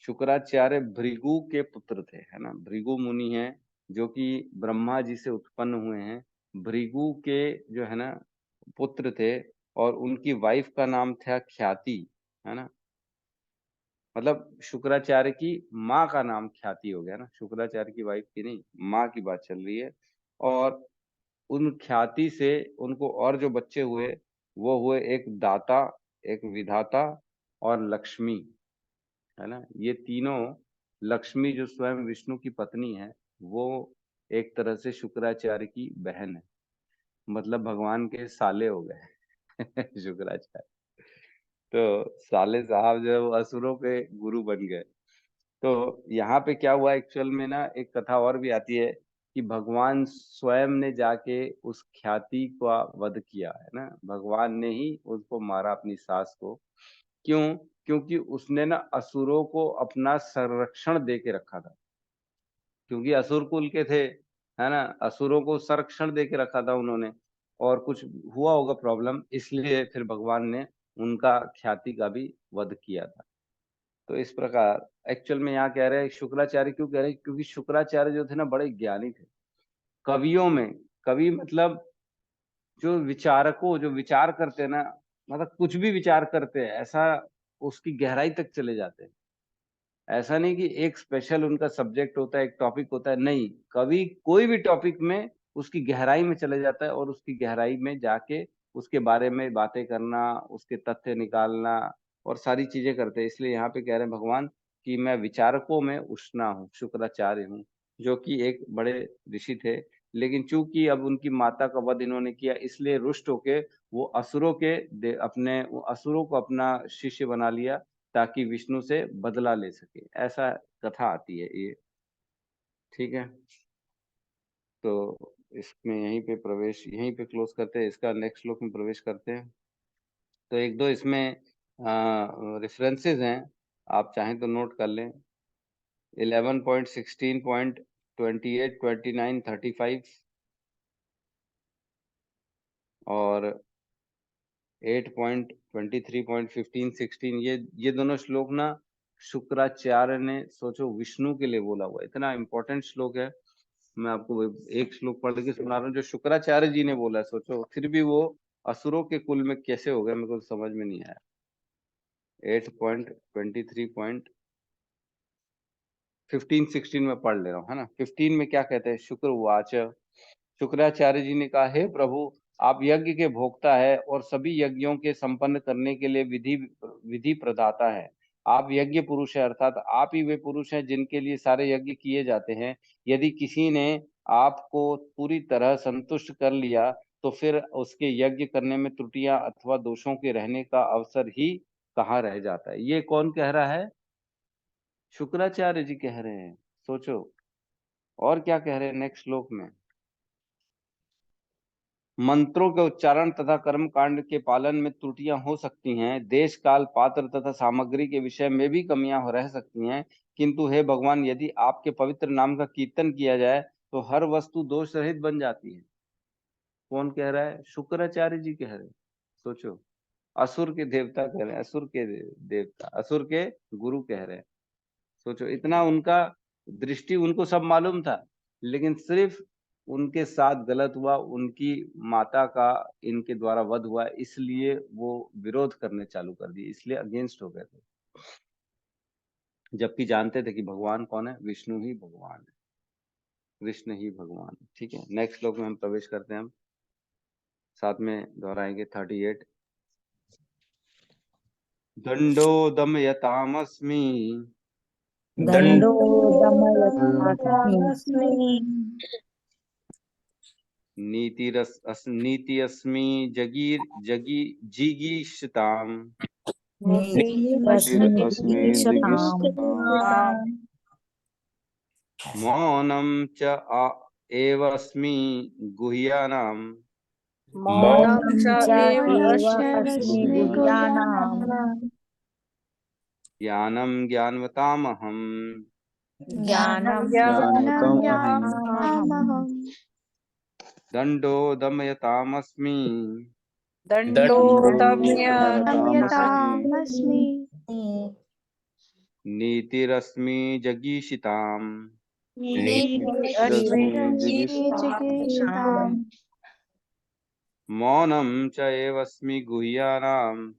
शुक्राचार्य भृगु के पुत्र थे, है ना। भृगु मुनि हैं जो कि ब्रह्मा जी से उत्पन्न हुए हैं। भृगु के जो है ना पुत्र थे, और उनकी वाइफ का नाम था ख्याति, है ना। मतलब शुक्राचार्य की माँ का नाम ख्याति हो गया ना, शुक्राचार्य की वाइफ की नहीं, माँ की बात चल रही है। और उन ख्याति से उनको और जो बच्चे हुए, वो हुए एक दाता, एक विधाता और लक्ष्मी, है ना। ये तीनों, लक्ष्मी जो स्वयं विष्णु की पत्नी है, वो एक तरह से शुक्राचार्य की बहन है, मतलब भगवान के साले हो गए शुक्राचार्य। तो साले साहब जो है वो असुरों के गुरु बन गए। तो यहाँ पे क्या हुआ एक्चुअल में ना, एक कथा और भी आती है कि भगवान स्वयं ने जाके उस ख्याति का वध किया, है ना। भगवान ने ही उसको मारा, अपनी सास को। क्यों? क्योंकि उसने ना असुरों को अपना संरक्षण दे के रखा था, क्योंकि असुर कुल के थे, है ना। असुरों को संरक्षण दे के रखा था उन्होंने, और कुछ हुआ होगा प्रॉब्लम, इसलिए फिर भगवान ने उनका ख्याति का भी वध किया था। तो इस प्रकार एक्चुअल में यहाँ कह रहे हैं शुक्राचार्य क्यों कह रहे हैं, क्योंकि शुक्राचार्य जो थे ना बड़े ज्ञानी थे। कवियों में, कवि मतलब जो विचारकों, जो विचार करते हैं ना, मतलब कुछ भी विचार करते हैं, ऐसा उसकी गहराई तक चले जाते हैं। ऐसा नहीं कि एक स्पेशल उनका सब्जेक्ट होता है, एक टॉपिक होता है, नहीं। कवि कोई भी टॉपिक में उसकी गहराई में चले जाता है, और उसकी गहराई में जाके उसके बारे में बातें करना, उसके तथ्य निकालना और सारी चीजें करते हैं। इसलिए यहाँ पे कह रहे हैं भगवान कि मैं विचारकों में उष्णा हूँ, शुक्राचार्य हूँ, जो कि एक बड़े ऋषि थे। लेकिन चूंकि अब उनकी माता का वध इन्होंने किया, इसलिए रुष्ट होके वो असुरों के अपने असुरों को अपना शिष्य बना लिया, ताकि विष्णु से बदला ले सके। ऐसा कथा आती है ये, ठीक है। तो इसमें यहीं पे प्रवेश, यहीं पे क्लोज करते हैं, इसका नेक्स्ट श्लोक में प्रवेश करते हैं। तो एक दो इसमें रेफरेंसेस हैं, आप चाहें तो नोट कर लें। 11.16.28, 29, 35 और 8.23.15, 16, ये दोनों श्लोक ना शुक्राचार्य ने, सोचो, विष्णु के लिए बोला हुआ, इतना इंपॉर्टेंट श्लोक है। मैं आपको एक श्लोक पढ़ के सुना रहा हूँ जो शुक्राचार्य जी ने बोला है। सोचो फिर भी वो असुरों के कुल में कैसे हो गए, मेरे को समझ में नहीं आया। 8.23.15-16 में पढ़ ले रहा हूँ, है ना। 15 में क्या कहते हैं, शुक्र उवाच, शुक्राचार्य जी ने कहा, हे प्रभु, आप यज्ञ के भोक्ता है और सभी यज्ञों के संपन्न करने के लिए विधि प्रदाता है। आप यज्ञ पुरुष है, अर्थात आप ही वे पुरुष हैं जिनके लिए सारे यज्ञ किए जाते हैं। यदि किसी ने आपको पूरी तरह संतुष्ट कर लिया तो फिर उसके यज्ञ करने में त्रुटियां अथवा दोषों के रहने का अवसर ही कहाँ रह जाता है। ये कौन कह रहा है, शुक्राचार्य जी कह रहे हैं। सोचो और क्या कह रहे हैं नेक्स्ट श्लोक में, मंत्रों के उच्चारण तथा कर्म कांड के पालन में त्रुटियां हो सकती हैं, देश काल पात्र तथा सामग्री के विषय में भी कमियां रह सकती हैं, किंतु हे भगवान, यदि आपके पवित्र नाम का कीर्तन किया जाए तो हर वस्तु दोष रहित बन जाती है। कौन कह रहा है, शुक्राचार्य जी कह रहे हैं। सोचो, असुर के देवता कह रहे हैं, असुर के देवता, असुर के गुरु कह रहे हैं। सोचो, इतना उनका दृष्टि, उनको सब मालूम था, लेकिन सिर्फ उनके साथ गलत हुआ, उनकी माता का इनके द्वारा वध हुआ, इसलिए वो विरोध करने चालू कर दिए, इसलिए अगेंस्ट हो गए थे, जबकि जानते थे कि भगवान कौन है, विष्णु ही भगवान है, कृष्ण ही भगवान है। ठीक है, नेक्स्ट श्लोक में हम प्रवेश करते हैं, हम साथ में दोहराएंगे 38। दंडो दमयतामस्मि दंडो दमयतामस्मि नीति अस्मि जिगीषताम् मौनं च एव अस्मि गुह्यानाम् ज्ञानं ज्ञानवतामहम् दंडो दमयतामस्मि नीतिरस्मि जिगीषताम् मौनं च एव अस्मि गुह्यानाम्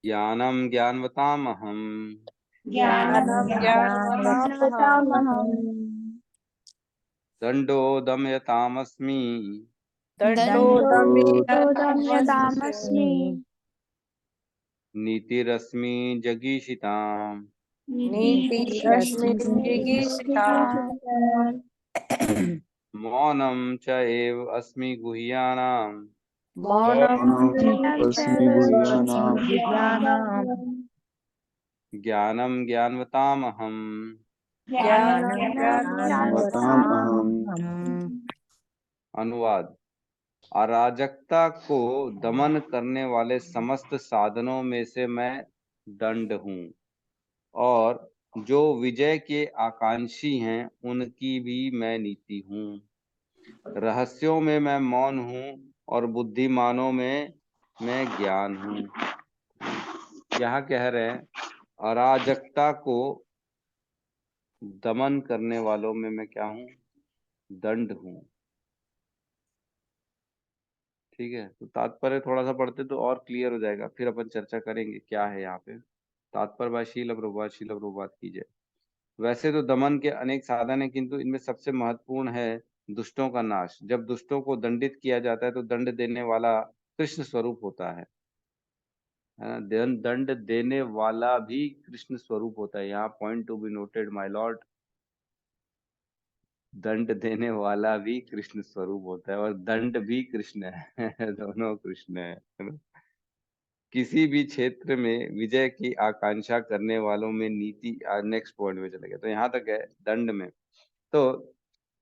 ज्ञानं ज्ञानवतामहम् दंडो दमयतामस्मि नीतिरस्मि जिगीषताम् मौनं च एव अस्मि गुह्यानाम् ज्ञानं ज्ञानवतामहम् अनुवाद, अराजकता को दमन करने वाले समस्त साधनों में से मैं दंड हूँ, और जो विजय के आकांक्षी हैं उनकी भी मैं नीति हूँ। रहस्यों में मैं मौन हूँ और बुद्धिमानों में मैं ज्ञान हूँ। यहाँ कह रहे हैं, अराजकता को दमन करने वालों में मैं क्या हूँ, दंड हूँ। ठीक है, तो तात्पर्य थोड़ा सा पढ़ते तो और क्लियर हो जाएगा, फिर अपन चर्चा करेंगे क्या है यहाँ पे। तात्पर्य बाय शील प्रभुपाद की जय। वैसे तो दमन के अनेक साधन है, किंतु इनमें सबसे महत्वपूर्ण है दुष्टों का नाश। जब दुष्टों को दंडित किया जाता है तो दंड देने वाला कृष्ण स्वरूप होता है। दंड देने वाला भी कृष्ण स्वरूप होता है। यहाँ point to be noted my Lord, दंड देने वाला भी कृष्ण स्वरूप होता है और दंड भी कृष्ण है दोनों कृष्ण है ना? किसी भी क्षेत्र में विजय की आकांक्षा करने वालों में नीति, नेक्स्ट पॉइंट में चले गए, तो यहाँ तक है दंड में। तो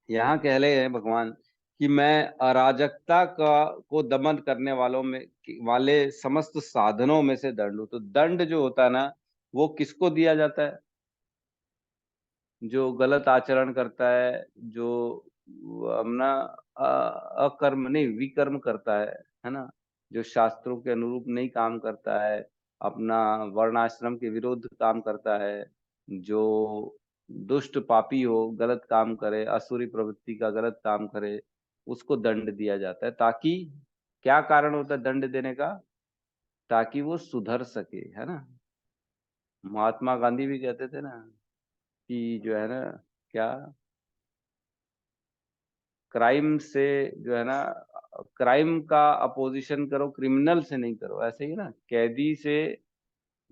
यहाँ कह रहे हैं भगवान कि मैं अराजकता को दमन करने वाले समस्त साधनों में से दंड हूं। तो दंड जो होता है ना, वो किसको दिया जाता है, जो गलत आचरण करता है, जो अपना अकर्म नहीं विकर्म करता है ना, जो शास्त्रों के अनुरूप नहीं काम करता है, अपना वर्णाश्रम के विरुद्ध काम करता है, जो दुष्ट पापी हो, गलत काम करे, असुरी प्रवृत्ति का गलत काम करे, उसको दंड दिया जाता है। ताकि क्या कारण होता है दंड देने का? ताकि वो सुधर सके, है ना। महात्मा गांधी भी कहते थे ना कि जो है ना, क्या क्राइम से जो है ना, क्राइम का अपोजिशन करो, क्रिमिनल से नहीं करो, ऐसे ही ना। कैदी से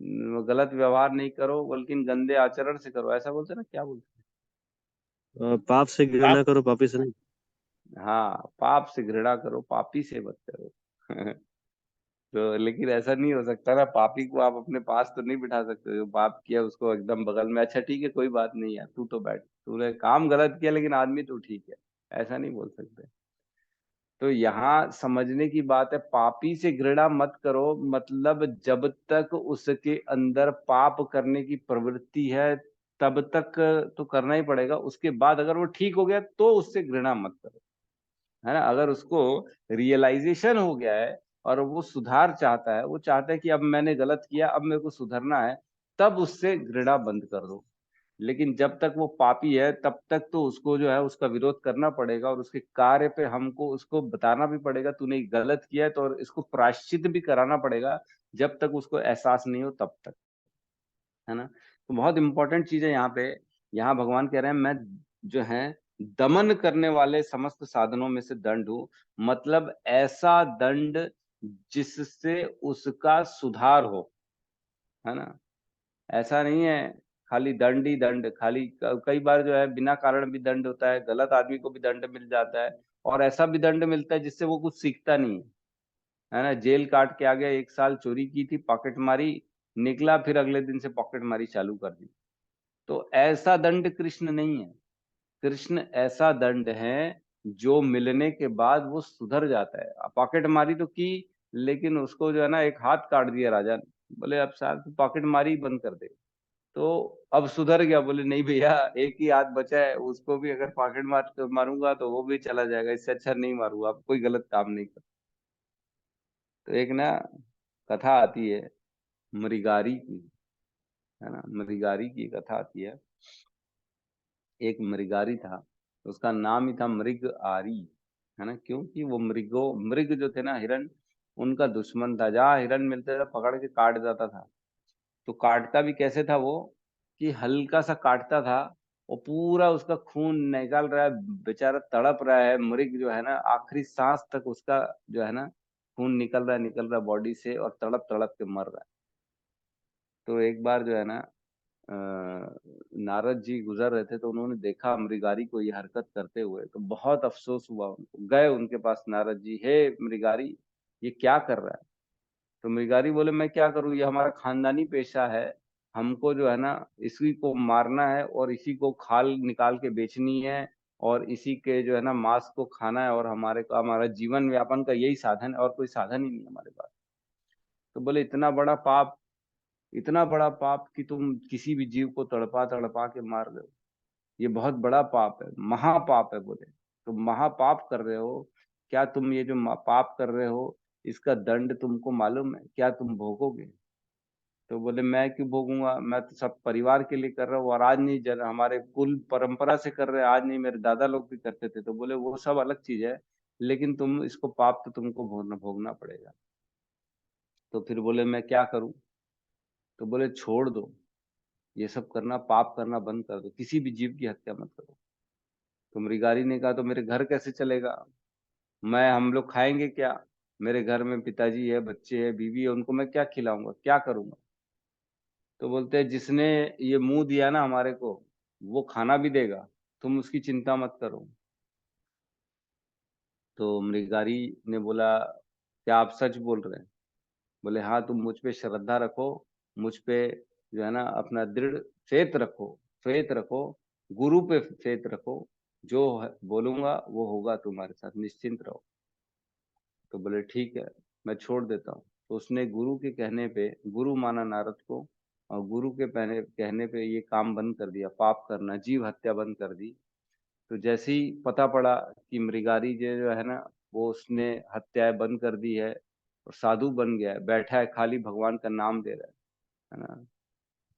गलत व्यवहार नहीं करो, बल्कि गंदे आचरण से करो, ऐसा बोलते ना, क्या बोलते पाप से घृणा आप करो, पापी से नहीं। हैं? हाँ, पाप से घृणा करो, पापी से मत करो। तो लेकिन ऐसा नहीं हो सकता ना, पापी को आप अपने पास तो नहीं बिठा सकते। जो पाप किया उसको एकदम बगल में, अच्छा ठीक है कोई बात नहीं है, तू तो बैठ, तूने काम गलत किया लेकिन आदमी तो ठीक है, ऐसा नहीं बोल सकते। तो यहाँ समझने की बात है, पापी से घृणा मत करो, मतलब जब तक उसके अंदर पाप करने की प्रवृत्ति है तब तक तो करना ही पड़ेगा। उसके बाद अगर वो ठीक हो गया तो उससे घृणा मत करो, है ना। अगर उसको रियलाइजेशन हो गया है और वो सुधार चाहता है, वो चाहता है कि अब मैंने गलत किया, अब मेरे को सुधरना है, तब उससे घृणा बंद कर दो। लेकिन जब तक वो पापी है तब तक तो उसको जो है उसका विरोध करना पड़ेगा, और उसके कार्य पे हमको उसको बताना भी पड़ेगा, तूने गलत किया है तो, और इसको प्रायश्चित भी कराना पड़ेगा। जब तक उसको एहसास नहीं हो तब तक, है ना। तो बहुत इंपॉर्टेंट चीज है यहाँ पे। यहाँ भगवान कह रहे हैं, मैं जो है दमन करने वाले समस्त साधनों में से दंड हूं, मतलब ऐसा दंड जिससे उसका सुधार हो, है ना। ऐसा नहीं है खाली दंड ही दंड, खाली कई बार जो है बिना कारण भी दंड होता है, गलत आदमी को भी दंड मिल जाता है, और ऐसा भी दंड मिलता है जिससे वो कुछ सीखता नहीं है ना। जेल काट के आ गया, 1 साल चोरी की थी, पॉकेट मारी, निकला, फिर अगले दिन से पॉकेट मारी चालू कर दी। तो ऐसा दंड कृष्ण नहीं है। कृष्ण ऐसा दंड है जो मिलने के बाद वो सुधर जाता है। पॉकेट मारी तो की, लेकिन उसको जो है ना एक हाथ काट दिया राजा ने, बोले अब साहब तू पॉकेट मारी ही बंद कर दे। तो अब सुधर गया, बोले नहीं भैया एक ही हाथ बचा है, उसको भी अगर पॉकेट मारूंगा तो वो भी चला जाएगा, इससे अच्छा नहीं मारूंगा, अब कोई गलत काम नहीं कर। तो एक ना कथा आती है मृगारी की, है ना, मृगारी की कथा आती है। एक मृगारी था, उसका नाम ही था मृग आरी, है ना, क्योंकि वो मृग जो थे ना, हिरण, उनका दुश्मन था। जहाँ हिरण मिलते थे पकड़ के काट जाता था। तो काटता भी कैसे था वो, कि हल्का सा काटता था, वो पूरा उसका खून निकाल रहा है, बेचारा तड़प रहा है मृग जो है ना, आखिरी सांस तक उसका जो है ना खून निकल रहा है बॉडी से, और तड़प तड़प के मर रहा है। तो एक बार जो है ना अ, नारद जी गुजर रहे थे, तो उन्होंने देखा मृगारी को ये हरकत करते हुए, तो बहुत अफसोस हुआ उनको। गए उनके पास नारद जी, हे मृगारी ये क्या कर रहा है? तो मृगारी बोले मैं क्या करूं, ये हमारा खानदानी पेशा है, हमको जो है ना इसी को मारना है, और इसी को खाल निकाल के बेचनी है, और इसी के जो है ना मांस को खाना है, और हमारे का हमारा जीवन व्यापन का यही साधन है, और कोई साधन ही नहीं है हमारे पास। तो बोले इतना बड़ा पाप कि तुम किसी भी जीव को तड़पा तड़पा के मार रहे हो, ये बहुत बड़ा पाप है, महापाप है। बोले तुम महापाप कर रहे हो, क्या तुम ये जो पाप कर रहे हो इसका दंड तुमको मालूम है, क्या तुम भोगोगे? तो बोले मैं क्यों भोगूंगा, मैं तो सब परिवार के लिए कर रहा हूँ, और आज नहीं जन हमारे कुल परंपरा से कर रहे हैं, आज नहीं मेरे दादा लोग भी करते थे। तो बोले वो सब अलग चीज है, लेकिन तुम इसको पाप तो तुमको भोगना भोगना पड़ेगा। तो फिर बोले मैं क्या करूं? तो बोले छोड़ दो, ये सब करना, पाप करना बंद कर दो, किसी भी जीव की हत्या मत करो। तो मृगारी ने कहा तो मेरे घर कैसे चलेगा, मैं हम लोग खाएंगे क्या? मेरे घर में पिताजी है, बच्चे है, बीवी है, उनको मैं क्या खिलाऊंगा, क्या करूंगा? तो बोलते हैं जिसने ये मुंह दिया ना हमारे को, वो खाना भी देगा, तुम उसकी चिंता मत करो। तो मृगारी ने बोला क्या आप सच बोल रहे हैं? बोले हाँ, तुम मुझ पे श्रद्धा रखो, मुझ पे जो है ना अपना दृढ़ फेथ रखो, फेथ रखो, गुरु पे फेथ रखो, जो बोलूंगा वो होगा तुम्हारे साथ, निश्चिंत रहो। तो बोले ठीक है, मैं छोड़ देता हूँ। तो उसने गुरु के कहने पे, गुरु माना नारद को, और गुरु के कहने पे ये काम बंद कर दिया, पाप करना, जीव हत्या बंद कर दी। तो जैसे ही पता पड़ा कि मृगारी जो है ना वो उसने हत्याएं बंद कर दी है, और साधु बन गया है, बैठा है खाली भगवान का नाम दे रहा है ना,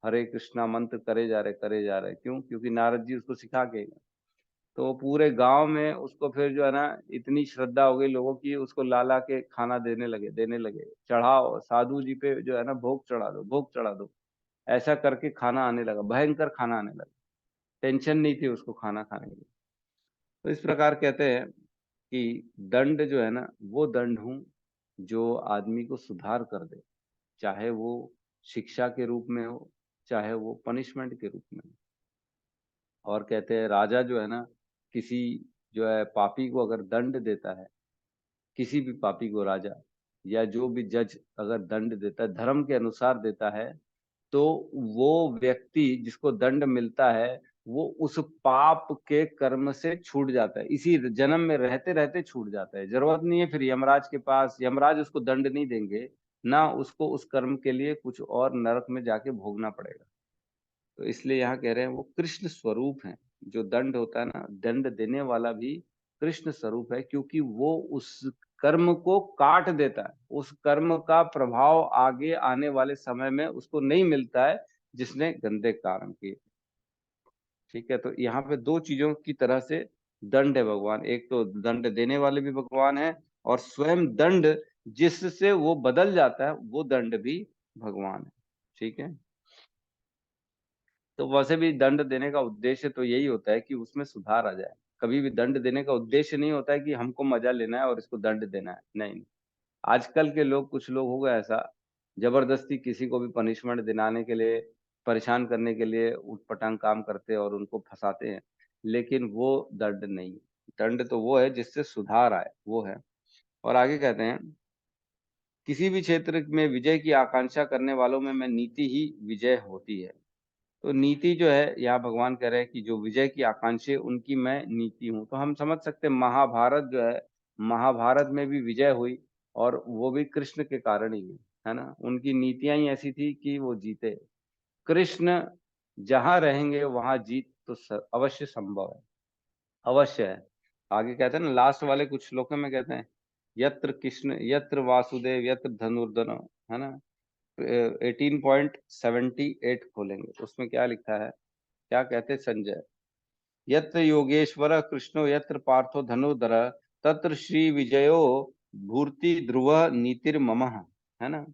हरे कृष्णा मंत्र करे जा रहे। क्यों? क्योंकि नारद जी उसको सिखा के गए। तो पूरे गांव में उसको फिर जो है ना इतनी श्रद्धा हो गई लोगों की, उसको ला ला के खाना देने लगे, चढ़ाओ साधु जी पे जो है ना, भोग चढ़ा दो, ऐसा करके खाना आने लगा, भयंकर खाना आने लगा, टेंशन नहीं थी उसको खाना खाने की। तो इस प्रकार कहते हैं कि दंड जो है ना, वो दंड हूं जो आदमी को सुधार कर दे, चाहे वो शिक्षा के रूप में हो, चाहे वो पनिशमेंट के रूप में हो। और कहते हैं राजा जो है ना, किसी जो है पापी को अगर दंड देता है, किसी भी पापी को राजा या जो भी जज अगर दंड देता है, धर्म के अनुसार देता है, तो वो व्यक्ति जिसको दंड मिलता है वो उस पाप के कर्म से छूट जाता है, इसी जन्म में रहते रहते छूट जाता है। जरूरत नहीं है फिर यमराज के पास, यमराज उसको दंड नहीं देंगे ना, उसको उस कर्म के लिए कुछ और नरक में जाके भोगना पड़ेगा। तो इसलिए यहाँ कह रहे हैं वो कृष्ण स्वरूप है। जो दंड होता है ना, दंड देने वाला भी कृष्ण स्वरूप है, क्योंकि वो उस कर्म को काट देता है, उस कर्म का प्रभाव आगे आने वाले समय में उसको नहीं मिलता है जिसने गंदे कर्म किए। ठीक है, तो यहाँ पे दो चीजों की तरह से दंड है भगवान, एक तो दंड देने वाले भी भगवान है, और स्वयं दंड जिससे वो बदल जाता है वो दंड भी भगवान है। ठीक है, तो वैसे भी दंड देने का उद्देश्य तो यही होता है कि उसमें सुधार आ जाए। कभी भी दंड देने का उद्देश्य नहीं होता है कि हमको मजा लेना है और इसको दंड देना है, नहीं। आजकल के लोग, कुछ लोग हो गए ऐसा, जबरदस्ती किसी को भी पनिशमेंट दिलाने के लिए, परेशान करने के लिए उटपटांग काम करते हैं और उनको फंसाते हैं, लेकिन वो दंड नहीं। दंड तो वो है जिससे सुधार आए, वो है। और आगे कहते हैं, किसी भी क्षेत्र में विजय की आकांक्षा करने वालों में नीति ही विजय होती है। तो नीति जो है, यहाँ भगवान कह रहे हैं कि जो विजय की आकांक्षी है उनकी मैं नीति हूँ। तो हम समझ सकते हैं महाभारत जो है, महाभारत में भी विजय हुई और वो भी कृष्ण के कारण ही हुई, है ना। उनकी नीतियां ही ऐसी थी कि वो जीते। कृष्ण जहां रहेंगे वहां जीत तो अवश्य संभव है, अवश्य है। आगे कहते हैं ना, लास्ट वाले कुछ श्लोकों में कहते हैं, यत्र कृष्ण यत्र वासुदेव यत्र धनुर्धर, है ना। 18.78 खोलेंगे, उसमें क्या लिखा है, क्या कहते संजय, यत्र योगेश्वर कृष्णो यत्र पार्थो धनुर्धर तत्र श्री विजयो भूर्ति ध्रुव नीतिर्मम, है ना।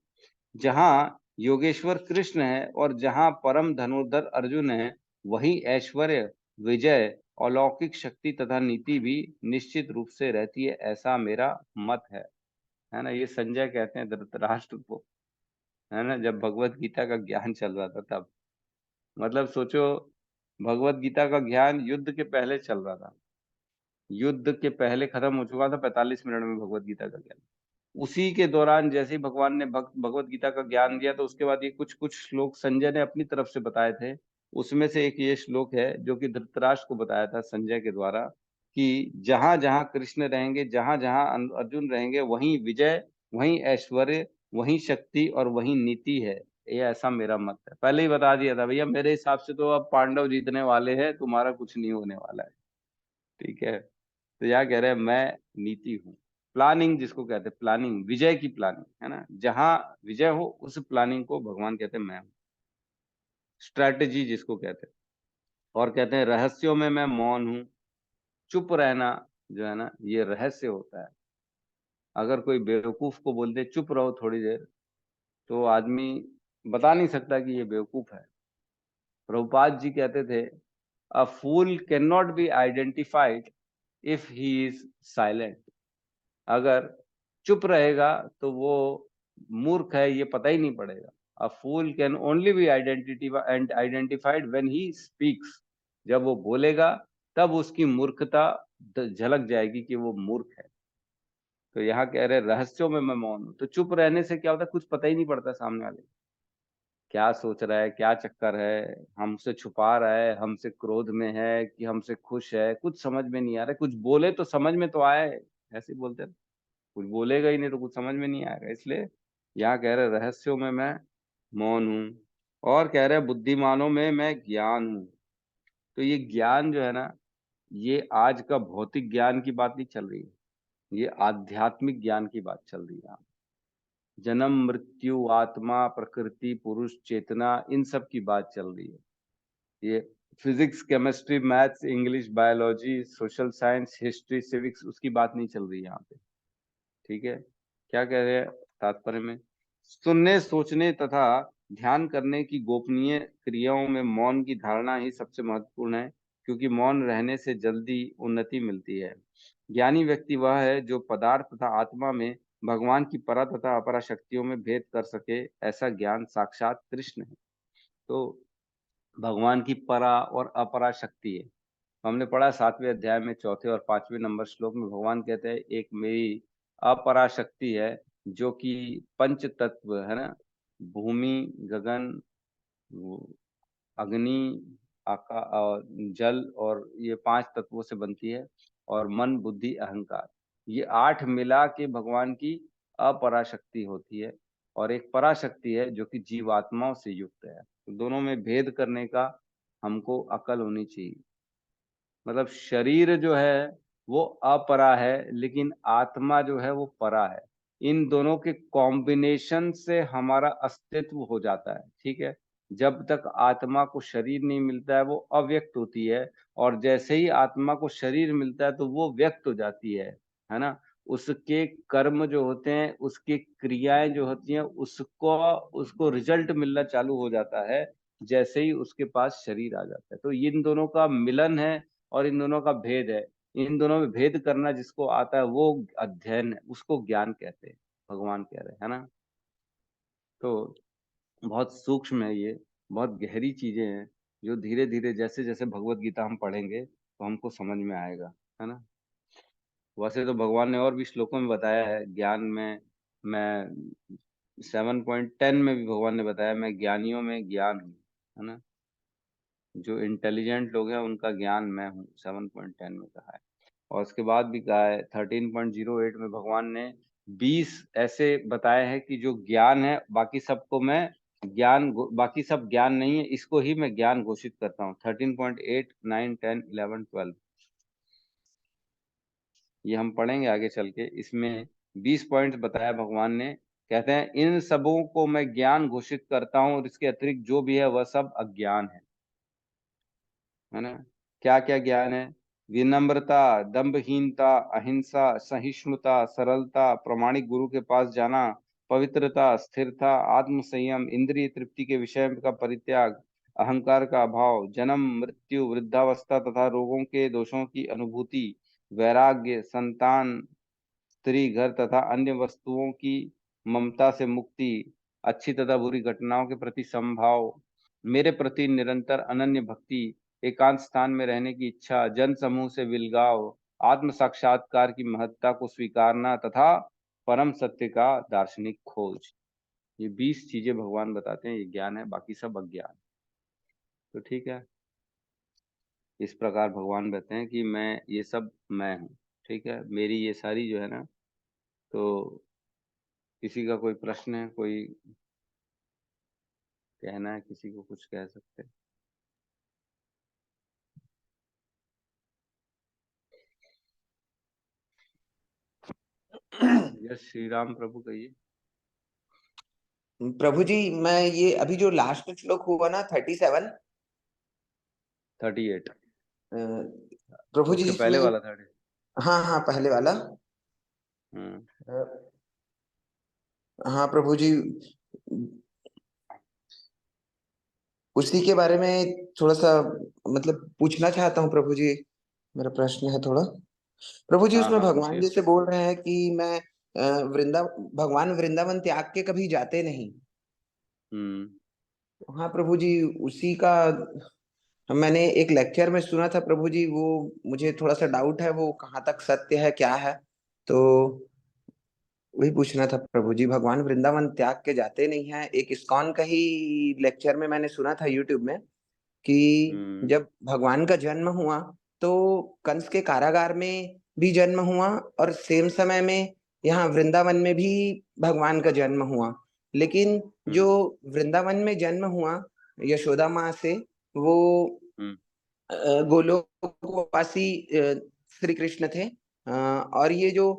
जहां योगेश्वर कृष्ण है और जहां परम धनुर्धर अर्जुन है, वही ऐश्वर्य, विजय, अलौकिक शक्ति तथा नीति भी निश्चित रूप से रहती है, ऐसा मेरा मत है ना। ये संजय कहते हैं धृतराष्ट्र को, है ना, जब भगवत गीता का ज्ञान चल रहा था तब। मतलब सोचो, भगवत गीता का ज्ञान युद्ध के पहले चल रहा था, युद्ध के पहले खत्म हो चुका था 45 मिनट में भगवत गीता का ज्ञान। उसी के दौरान जैसे ही भगवान ने भगवत गीता का ज्ञान दिया, तो उसके बाद ये कुछ कुछ श्लोक संजय ने अपनी तरफ से बताए थे। उसमें से एक ये श्लोक है जो कि धृतराष्ट्र को बताया था संजय के द्वारा, कि जहां जहां कृष्ण रहेंगे, जहां जहां अर्जुन रहेंगे, वहीं विजय, वहीं ऐश्वर्य, वहीं शक्ति और वहीं नीति है। ये ऐसा मेरा मत है। पहले ही बता दिया था भैया, मेरे हिसाब से तो अब पांडव जीतने वाले हैं, तुम्हारा कुछ नहीं होने वाला है। ठीक है, तो यहाँ कह रहे हैं मैं नीति हूँ, प्लानिंग जिसको कहते हैं, प्लानिंग, विजय की प्लानिंग, है ना। जहां विजय हो उस प्लानिंग को भगवान कहते हैं मैं हूँ, स्ट्रैटेजी जिसको कहते हैं। और कहते हैं रहस्यों में मैं मौन हूँ। चुप रहना जो है ना, ये रहस्य होता है। अगर कोई बेवकूफ को बोलते चुप रहो थोड़ी देर, तो आदमी बता नहीं सकता कि ये बेवकूफ है। प्रभुपाद जी कहते थे, a fool can not be identified if he is silent. अगर चुप रहेगा तो वो मूर्ख है, ये पता ही नहीं पड़ेगा। A fool can only be identified when he speaks. जब वो बोलेगा तब उसकी मूर्खता झलक जाएगी कि वो मूर्ख है। तो यहाँ कह रहे रहस्यों में मैं मौन हूं। तो चुप रहने से क्या होता है, कुछ पता ही नहीं पड़ता सामने वाले क्या सोच रहा है, क्या चक्कर है, हमसे छुपा रहा है, हमसे क्रोध में है कि हमसे खुश है, कुछ समझ में नहीं आ रहा है। कुछ बोले तो समझ में तो आए, ऐसे ही बोलते हैं। कुछ बोलेगा ही नहीं तो कुछ समझ में नहीं आएगा। इसलिए यहाँ कह रहे रहस्यों में मैं मौन हूँ। और कह रहे बुद्धिमानों में मैं ज्ञान हूँ। तो ये ज्ञान जो है ना, ये आज का भौतिक ज्ञान की बात नहीं चल रही है, ये आध्यात्मिक ज्ञान की बात चल रही है। जन्म मृत्यु, आत्मा, प्रकृति, पुरुष, चेतना, इन सब की बात चल रही है। ये physics, chemistry, maths, English, biology, social science, history, civics, उसकी बात नहीं चल रही यहाँ पे। ठीक है, क्या कह रहे हैं तात्पर्य में? सुनने, सोचने तथा ध्यान करने की गोपनीय क्रियाओं में मौन की धारणा ही सबसे महत्वपूर्ण है, क्योंकि मौन रहने से जल्दी उन्नति मिलती है। ज्ञानी व्यक्ति वह है जो पदार्थ तथा आत्मा में भगवान की परा तथा अपरा शक्तियों में भेद कर सके, ऐसा ज्ञान साक्षात कृष्ण है। तो भगवान की परा और अपरा शक्ति है। हमने पढ़ा 7वें अध्याय में 4 और 5वें नंबर श्लोक में भगवान कहते हैं एक मेरी अपरा शक्ति है जो कि पंच तत्व है ना, भूमि, गगन, अग्नि, और जल, और ये 5 तत्वों से बनती है, और मन, बुद्धि, अहंकार, ये 8 मिला के भगवान की अपराशक्ति होती है। और एक पराशक्ति है जो कि जीवात्माओं से युक्त है। तो दोनों में भेद करने का हमको अकल होनी चाहिए। मतलब शरीर जो है वो अपरा है, लेकिन आत्मा जो है वो परा है। इन दोनों के कॉम्बिनेशन से हमारा अस्तित्व हो जाता है। ठीक है, जब तक आत्मा को शरीर नहीं मिलता है वो अव्यक्त होती है, और जैसे ही आत्मा को शरीर मिलता है तो वो व्यक्त हो जाती है ना। उसके कर्म जो होते हैं, उसकी क्रियाएं जो होती हैं, उसको रिजल्ट मिलना चालू हो जाता है जैसे ही उसके पास शरीर आ जाता है। तो इन दोनों का मिलन है और इन दोनों का भेद है। इन दोनों में भेद करना जिसको आता है वो अध्ययन है, उसको ज्ञान कहते हैं, भगवान कह रहे हैं ना। तो बहुत सूक्ष्म है ये, बहुत गहरी चीजें हैं जो धीरे धीरे जैसे जैसे भगवत गीता हम पढ़ेंगे तो हमको समझ में आएगा, है ना। वैसे तो भगवान ने और भी श्लोकों में बताया है ज्ञान में। मैं 7.10 में भी भगवान ने बताया मैं ज्ञानियों में ज्ञान हूँ, है ना। जो इंटेलिजेंट लोग हैं उनका ज्ञान मैं हूँ, 7.10 में कहा है। और उसके बाद भी कहा है 13.08 में भगवान ने 20 ऐसे बताए हैं कि जो ज्ञान है, बाकी सबको मैं बाकी सब ज्ञान नहीं है, इसको ही मैं ज्ञान घोषित करता हूँ। 13.8, 9, 10, 11, 12 ये हम पढ़ेंगे आगे चल के। इसमें 20 पॉइंट्स बताया भगवान ने। कहते हैं इन सबों को मैं ज्ञान घोषित करता हूँ और इसके अतिरिक्त जो भी है वह सब अज्ञान है ना। क्या क्या ज्ञान है? विनम्रता, दंभहीनता, अहिंसा, सहिष्णुता, सरलता, प्रामाणिक गुरु के पास जाना, पवित्रता, स्थिरता, आत्म संयम, इंद्रिय तृप्ति के विषय का परित्याग, अहंकार का अभाव, जन्म मृत्यु, वृद्धावस्था तथा रोगों के दोषों की अनुभूति, वैराग्य, संतान, स्त्री, घर तथा अन्य वस्तुओं की ममता से मुक्ति, अच्छी तथा बुरी घटनाओं के प्रति समभाव, मेरे प्रति निरंतर अनन्य भक्ति, एकांत स्थान में रहने की इच्छा, जन समूह से विलगाव, आत्म साक्षात्कार की महत्ता को स्वीकारना तथा परम सत्य का दार्शनिक खोज। ये 20 चीजें भगवान बताते हैं, ये ज्ञान है, बाकी सब अज्ञान। तो ठीक है, इस प्रकार भगवान कहते हैं कि मैं ये सब मैं हूँ। ठीक है, मेरी ये सारी जो है ना। तो किसी का कोई प्रश्न है, कोई कहना है, किसी को कुछ कह सकते हैं। जय श्री राम प्रभु कहिए। प्रभु जी, मैं ये अभी जो लास्ट श्लोक हुआ ना 37, 38 प्रभु जी उसके पहले इसमें, वाला 30। हाँ हाँ पहले वाला, हाँ प्रभु जी, उसी के बारे में थोड़ा सा मतलब पूछना चाहता हूँ प्रभु जी। मेरा प्रश्न है थोड़ा प्रभु जी। हाँ उसमें हाँ भगवान पूछिए। जैसे बोल रहे हैं कि मैं भगवान वृंदावन त्याग के कभी जाते नहीं। हाँ प्रभु जी, उसी का मैंने एक लेक्चर में सुना था प्रभु जी। वो मुझे थोड़ा सा डाउट है वो कहाँ तक सत्य है, क्या है, तो वही पूछना था प्रभु जी। भगवान वृंदावन त्याग के जाते नहीं है, एक इस्कॉन का ही लेक्चर में मैंने सुना था यूट्यूब में कि जब भगवान का जन्म हुआ तो कंस के कारागार में भी जन्म हुआ और सेम समय में यहाँ वृंदावन में भी भगवान का जन्म हुआ। लेकिन जो वृंदावन में जन्म हुआ यशोदा माँ से, वो गोलोकवासी श्री कृष्ण थे। और ये जो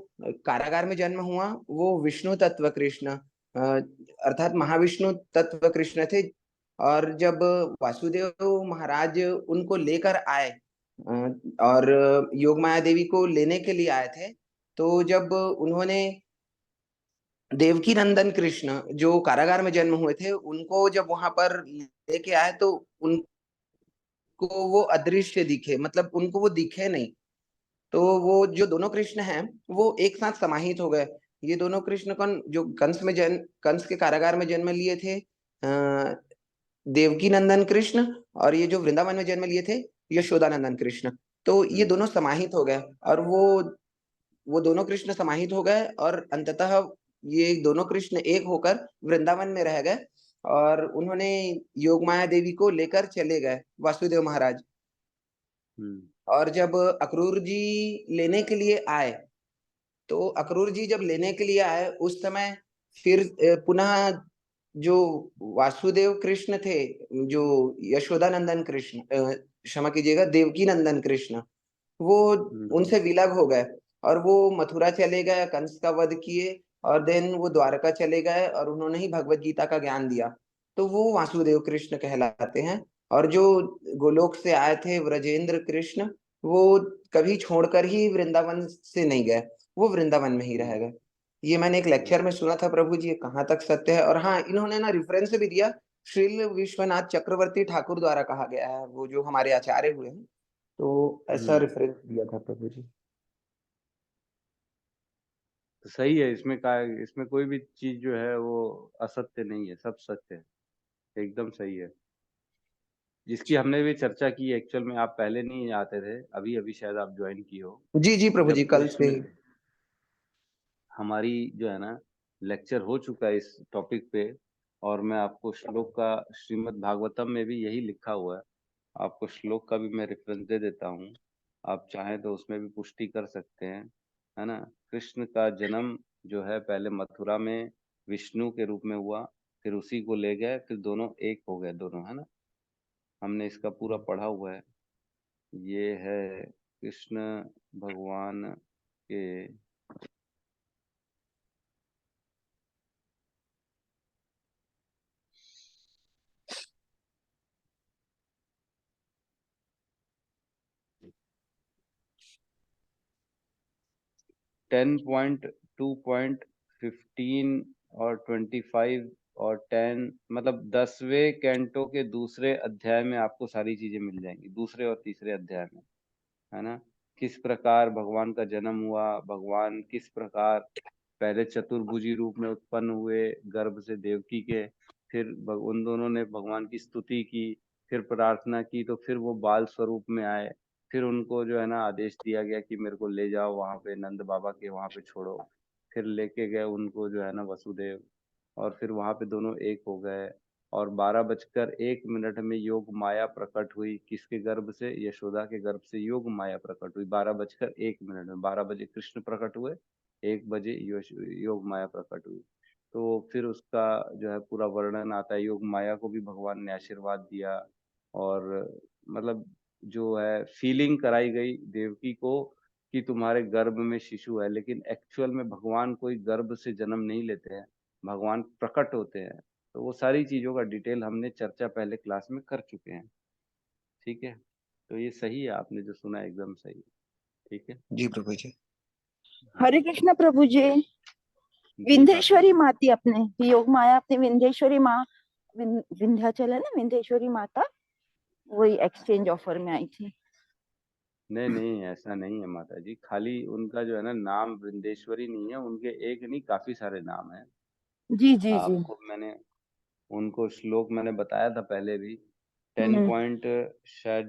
कारागार में जन्म हुआ वो विष्णु तत्व कृष्ण अर्थात महाविष्णु तत्व कृष्ण थे। और जब वासुदेव महाराज उनको लेकर आए और योग माया देवी को लेने के लिए आए थे, तो जब उन्होंने देवकी नंदन कृष्ण जो कारागार में जन्म हुए थे उनको जब वहां पर लेके आए तो उनको वो अदृश्य दिखे, मतलब उनको वो दिखे नहीं। तो वो जो दोनों कृष्ण हैं वो एक साथ समाहित हो गए। ये दोनों कृष्ण कौन, जो कंस के कारागार में जन्म लिए थे देवकी नंदन कृष्ण, और ये जो वृंदावन में जन्म लिए थे यशोदानंदन कृष्ण, तो ये दोनों समाहित हो गए। और वो दोनों कृष्ण समाहित हो गए और अंततः ये दोनों कृष्ण एक होकर वृंदावन में रह गए। और उन्होंने योग माया देवी को लेकर चले गए वासुदेव महाराज। और जब अक्रूर जी लेने के लिए आए, तो अक्रूर जी जब लेने के लिए आए उस समय फिर पुनः जो वासुदेव कृष्ण थे, जो यशोदानंदन कृष्ण, क्षमा कीजिएगा, देवकी नंदन कृष्ण, वो उनसे विलग हो गए और वो मथुरा चले गए, कंस का वध किए और देन वो द्वारका चले गए और उन्होंने ही भगवत गीता का ज्ञान दिया। तो वो वासुदेव कृष्ण कहलाते हैं। और जो गोलोक से आए थे व्रजेंद्र कृष्ण, वो कभी छोड़कर ही वृंदावन से नहीं गए, वो वृंदावन में ही रह गए। ये मैंने एक लेक्चर में सुना था प्रभु जी, कहाँ तक सत्य है। और हाँ, इन्होंने ना रेफरेंस भी दिया, श्रील विश्वनाथ चक्रवर्ती ठाकुर द्वारा कहा गया है, वो जो हमारे आचार्य हुए हैं, तो ऐसा रेफरेंस दिया था प्रभु जी। तो सही है, इसमें कोई भी चीज जो है वो असत्य नहीं है, सब सत्य है, एकदम सही है। जिसकी हमने भी चर्चा की एक्चुअल में, आप पहले नहीं आते थे, अभी अभी शायद आप ज्वाइन की हो। जी जी प्रभु जी, कल से हमारी जो है ना लेक्चर हो चुका है इस टॉपिक पे, और मैं आपको श्लोक का, श्रीमद् भागवतम में भी यही लिखा हुआ है, आपको श्लोक का भी मैं रेफरेंस दे देता हूँ, आप चाहें तो उसमें भी पुष्टि कर सकते हैं, है ना। कृष्ण का जन्म जो है पहले मथुरा में विष्णु के रूप में हुआ, फिर उसी को ले गए, फिर दोनों एक हो गए दोनों, है ना। हमने इसका पूरा पढ़ा हुआ है। ये है कृष्ण भगवान के 10.2.15 और 25 और 10, मतलब 10वें कैंटो के दूसरे अध्याय में आपको सारी चीजें मिल जाएंगी, दूसरे और तीसरे अध्याय में, है ना। किस प्रकार भगवान का जन्म हुआ, भगवान किस प्रकार पहले चतुर्भुजी रूप में उत्पन्न हुए गर्भ से देवकी के, फिर उन दोनों ने भगवान की स्तुति की, फिर प्रार्थना की, तो फिर वो बाल स्वरूप में आए, फिर उनको जो है ना आदेश दिया गया कि मेरे को ले जाओ वहां पे नंद बाबा के वहां पे छोड़ो, फिर लेके गए उनको जो है ना वसुदेव, और फिर वहां पे दोनों एक हो गए। और 12:01 में योग माया प्रकट हुई, किसके गर्भ से, यशोदा के गर्भ से योग माया प्रकट हुई 12:01 में। 12 बजे कृष्ण प्रकट हुए, 1 बजे योग माया प्रकट हुई। तो फिर उसका जो है पूरा वर्णन आता है, योग माया को भी भगवान ने आशीर्वाद दिया, और मतलब जो है फीलिंग कराई गई देवकी को कि तुम्हारे गर्भ में शिशु है, लेकिन एक्चुअल में भगवान कोई गर्भ से जन्म नहीं लेते हैं, भगवान प्रकट होते हैं। तो वो सारी चीजों का डिटेल हमने चर्चा पहले क्लास में कर चुके हैं, ठीक है। तो ये सही है, आपने जो सुना एकदम सही है, ठीक है जी प्रभु जी। हरे कृष्ण प्रभु जी। विंध्येश्वरी माती अपने योग माया अपनी विंध्येश्वरी माँ विंध्याचल है ना, विंध्येश्वरी माता वही एक्सचेंज ऑफर में आई थी। नहीं नहीं, ऐसा नहीं है माता जी, खाली उनका जो है ना नाम वृंदेश्वरी नहीं है, उनके एक नहीं काफी सारे नाम हैं। जी जी जी। आपको मैंने उनको श्लोक मैंने बताया था पहले भी, 10 पॉइंट शायद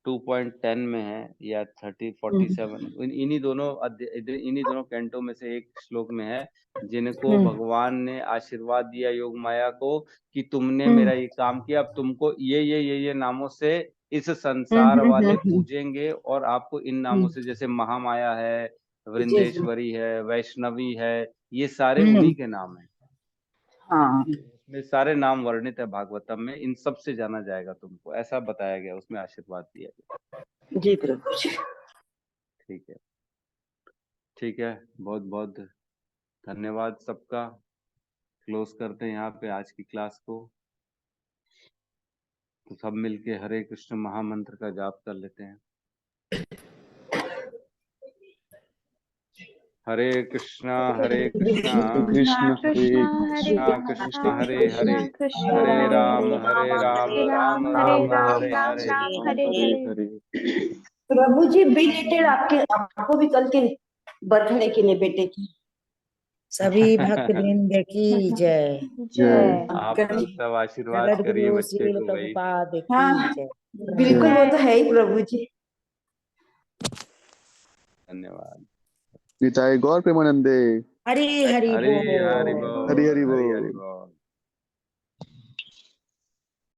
2.10 में है या 30:47, इन्हीं दोनों कैंटो में से एक श्लोक में है, जिनको भगवान ने आशीर्वाद दिया योग माया को कि तुमने मेरा ये काम किया, अब तुमको ये नामों से इस संसार वाले पूजेंगे, और आपको इन नामों से, जैसे महामाया है, वृंदेश्वरी है, वैष्णवी है, ये सारे उन्हीं के नाम हैं। हाँ, इसमें सारे नाम वर्णित है भागवतम में, इन सब से जाना जाएगा तुमको, ऐसा बताया गया, उसमें आशीर्वाद दिया गया। जी प्रभु जी। ठीक है, ठीक है, बहुत बहुत धन्यवाद सबका। क्लोज करते हैं यहाँ पे आज की क्लास को। तो सब मिलके हरे कृष्ण महामंत्र का जाप कर लेते हैं। हरे कृष्णा कृष्णा कृष्णा हरे हरे, हरे राम राम राम हरे हरे। प्रभु जी बिलेटेड आपको भी कल के बर्थडे के लिए बेटे की सभी भक्त वृंद की जय। जय। आप लोग सब आशीर्वाद करिए जगद्गुरु बच्चे श्रील को भाई। प्रभुपाद की हाँ जय। बिल्कुल, वो तो है ही प्रभु जी। धन्यवाद। निताय गौर प्रेमानंदे। हरि हरि हरि बोल। हरि बोल। हरि हरि हरि बोल। हरि बोल।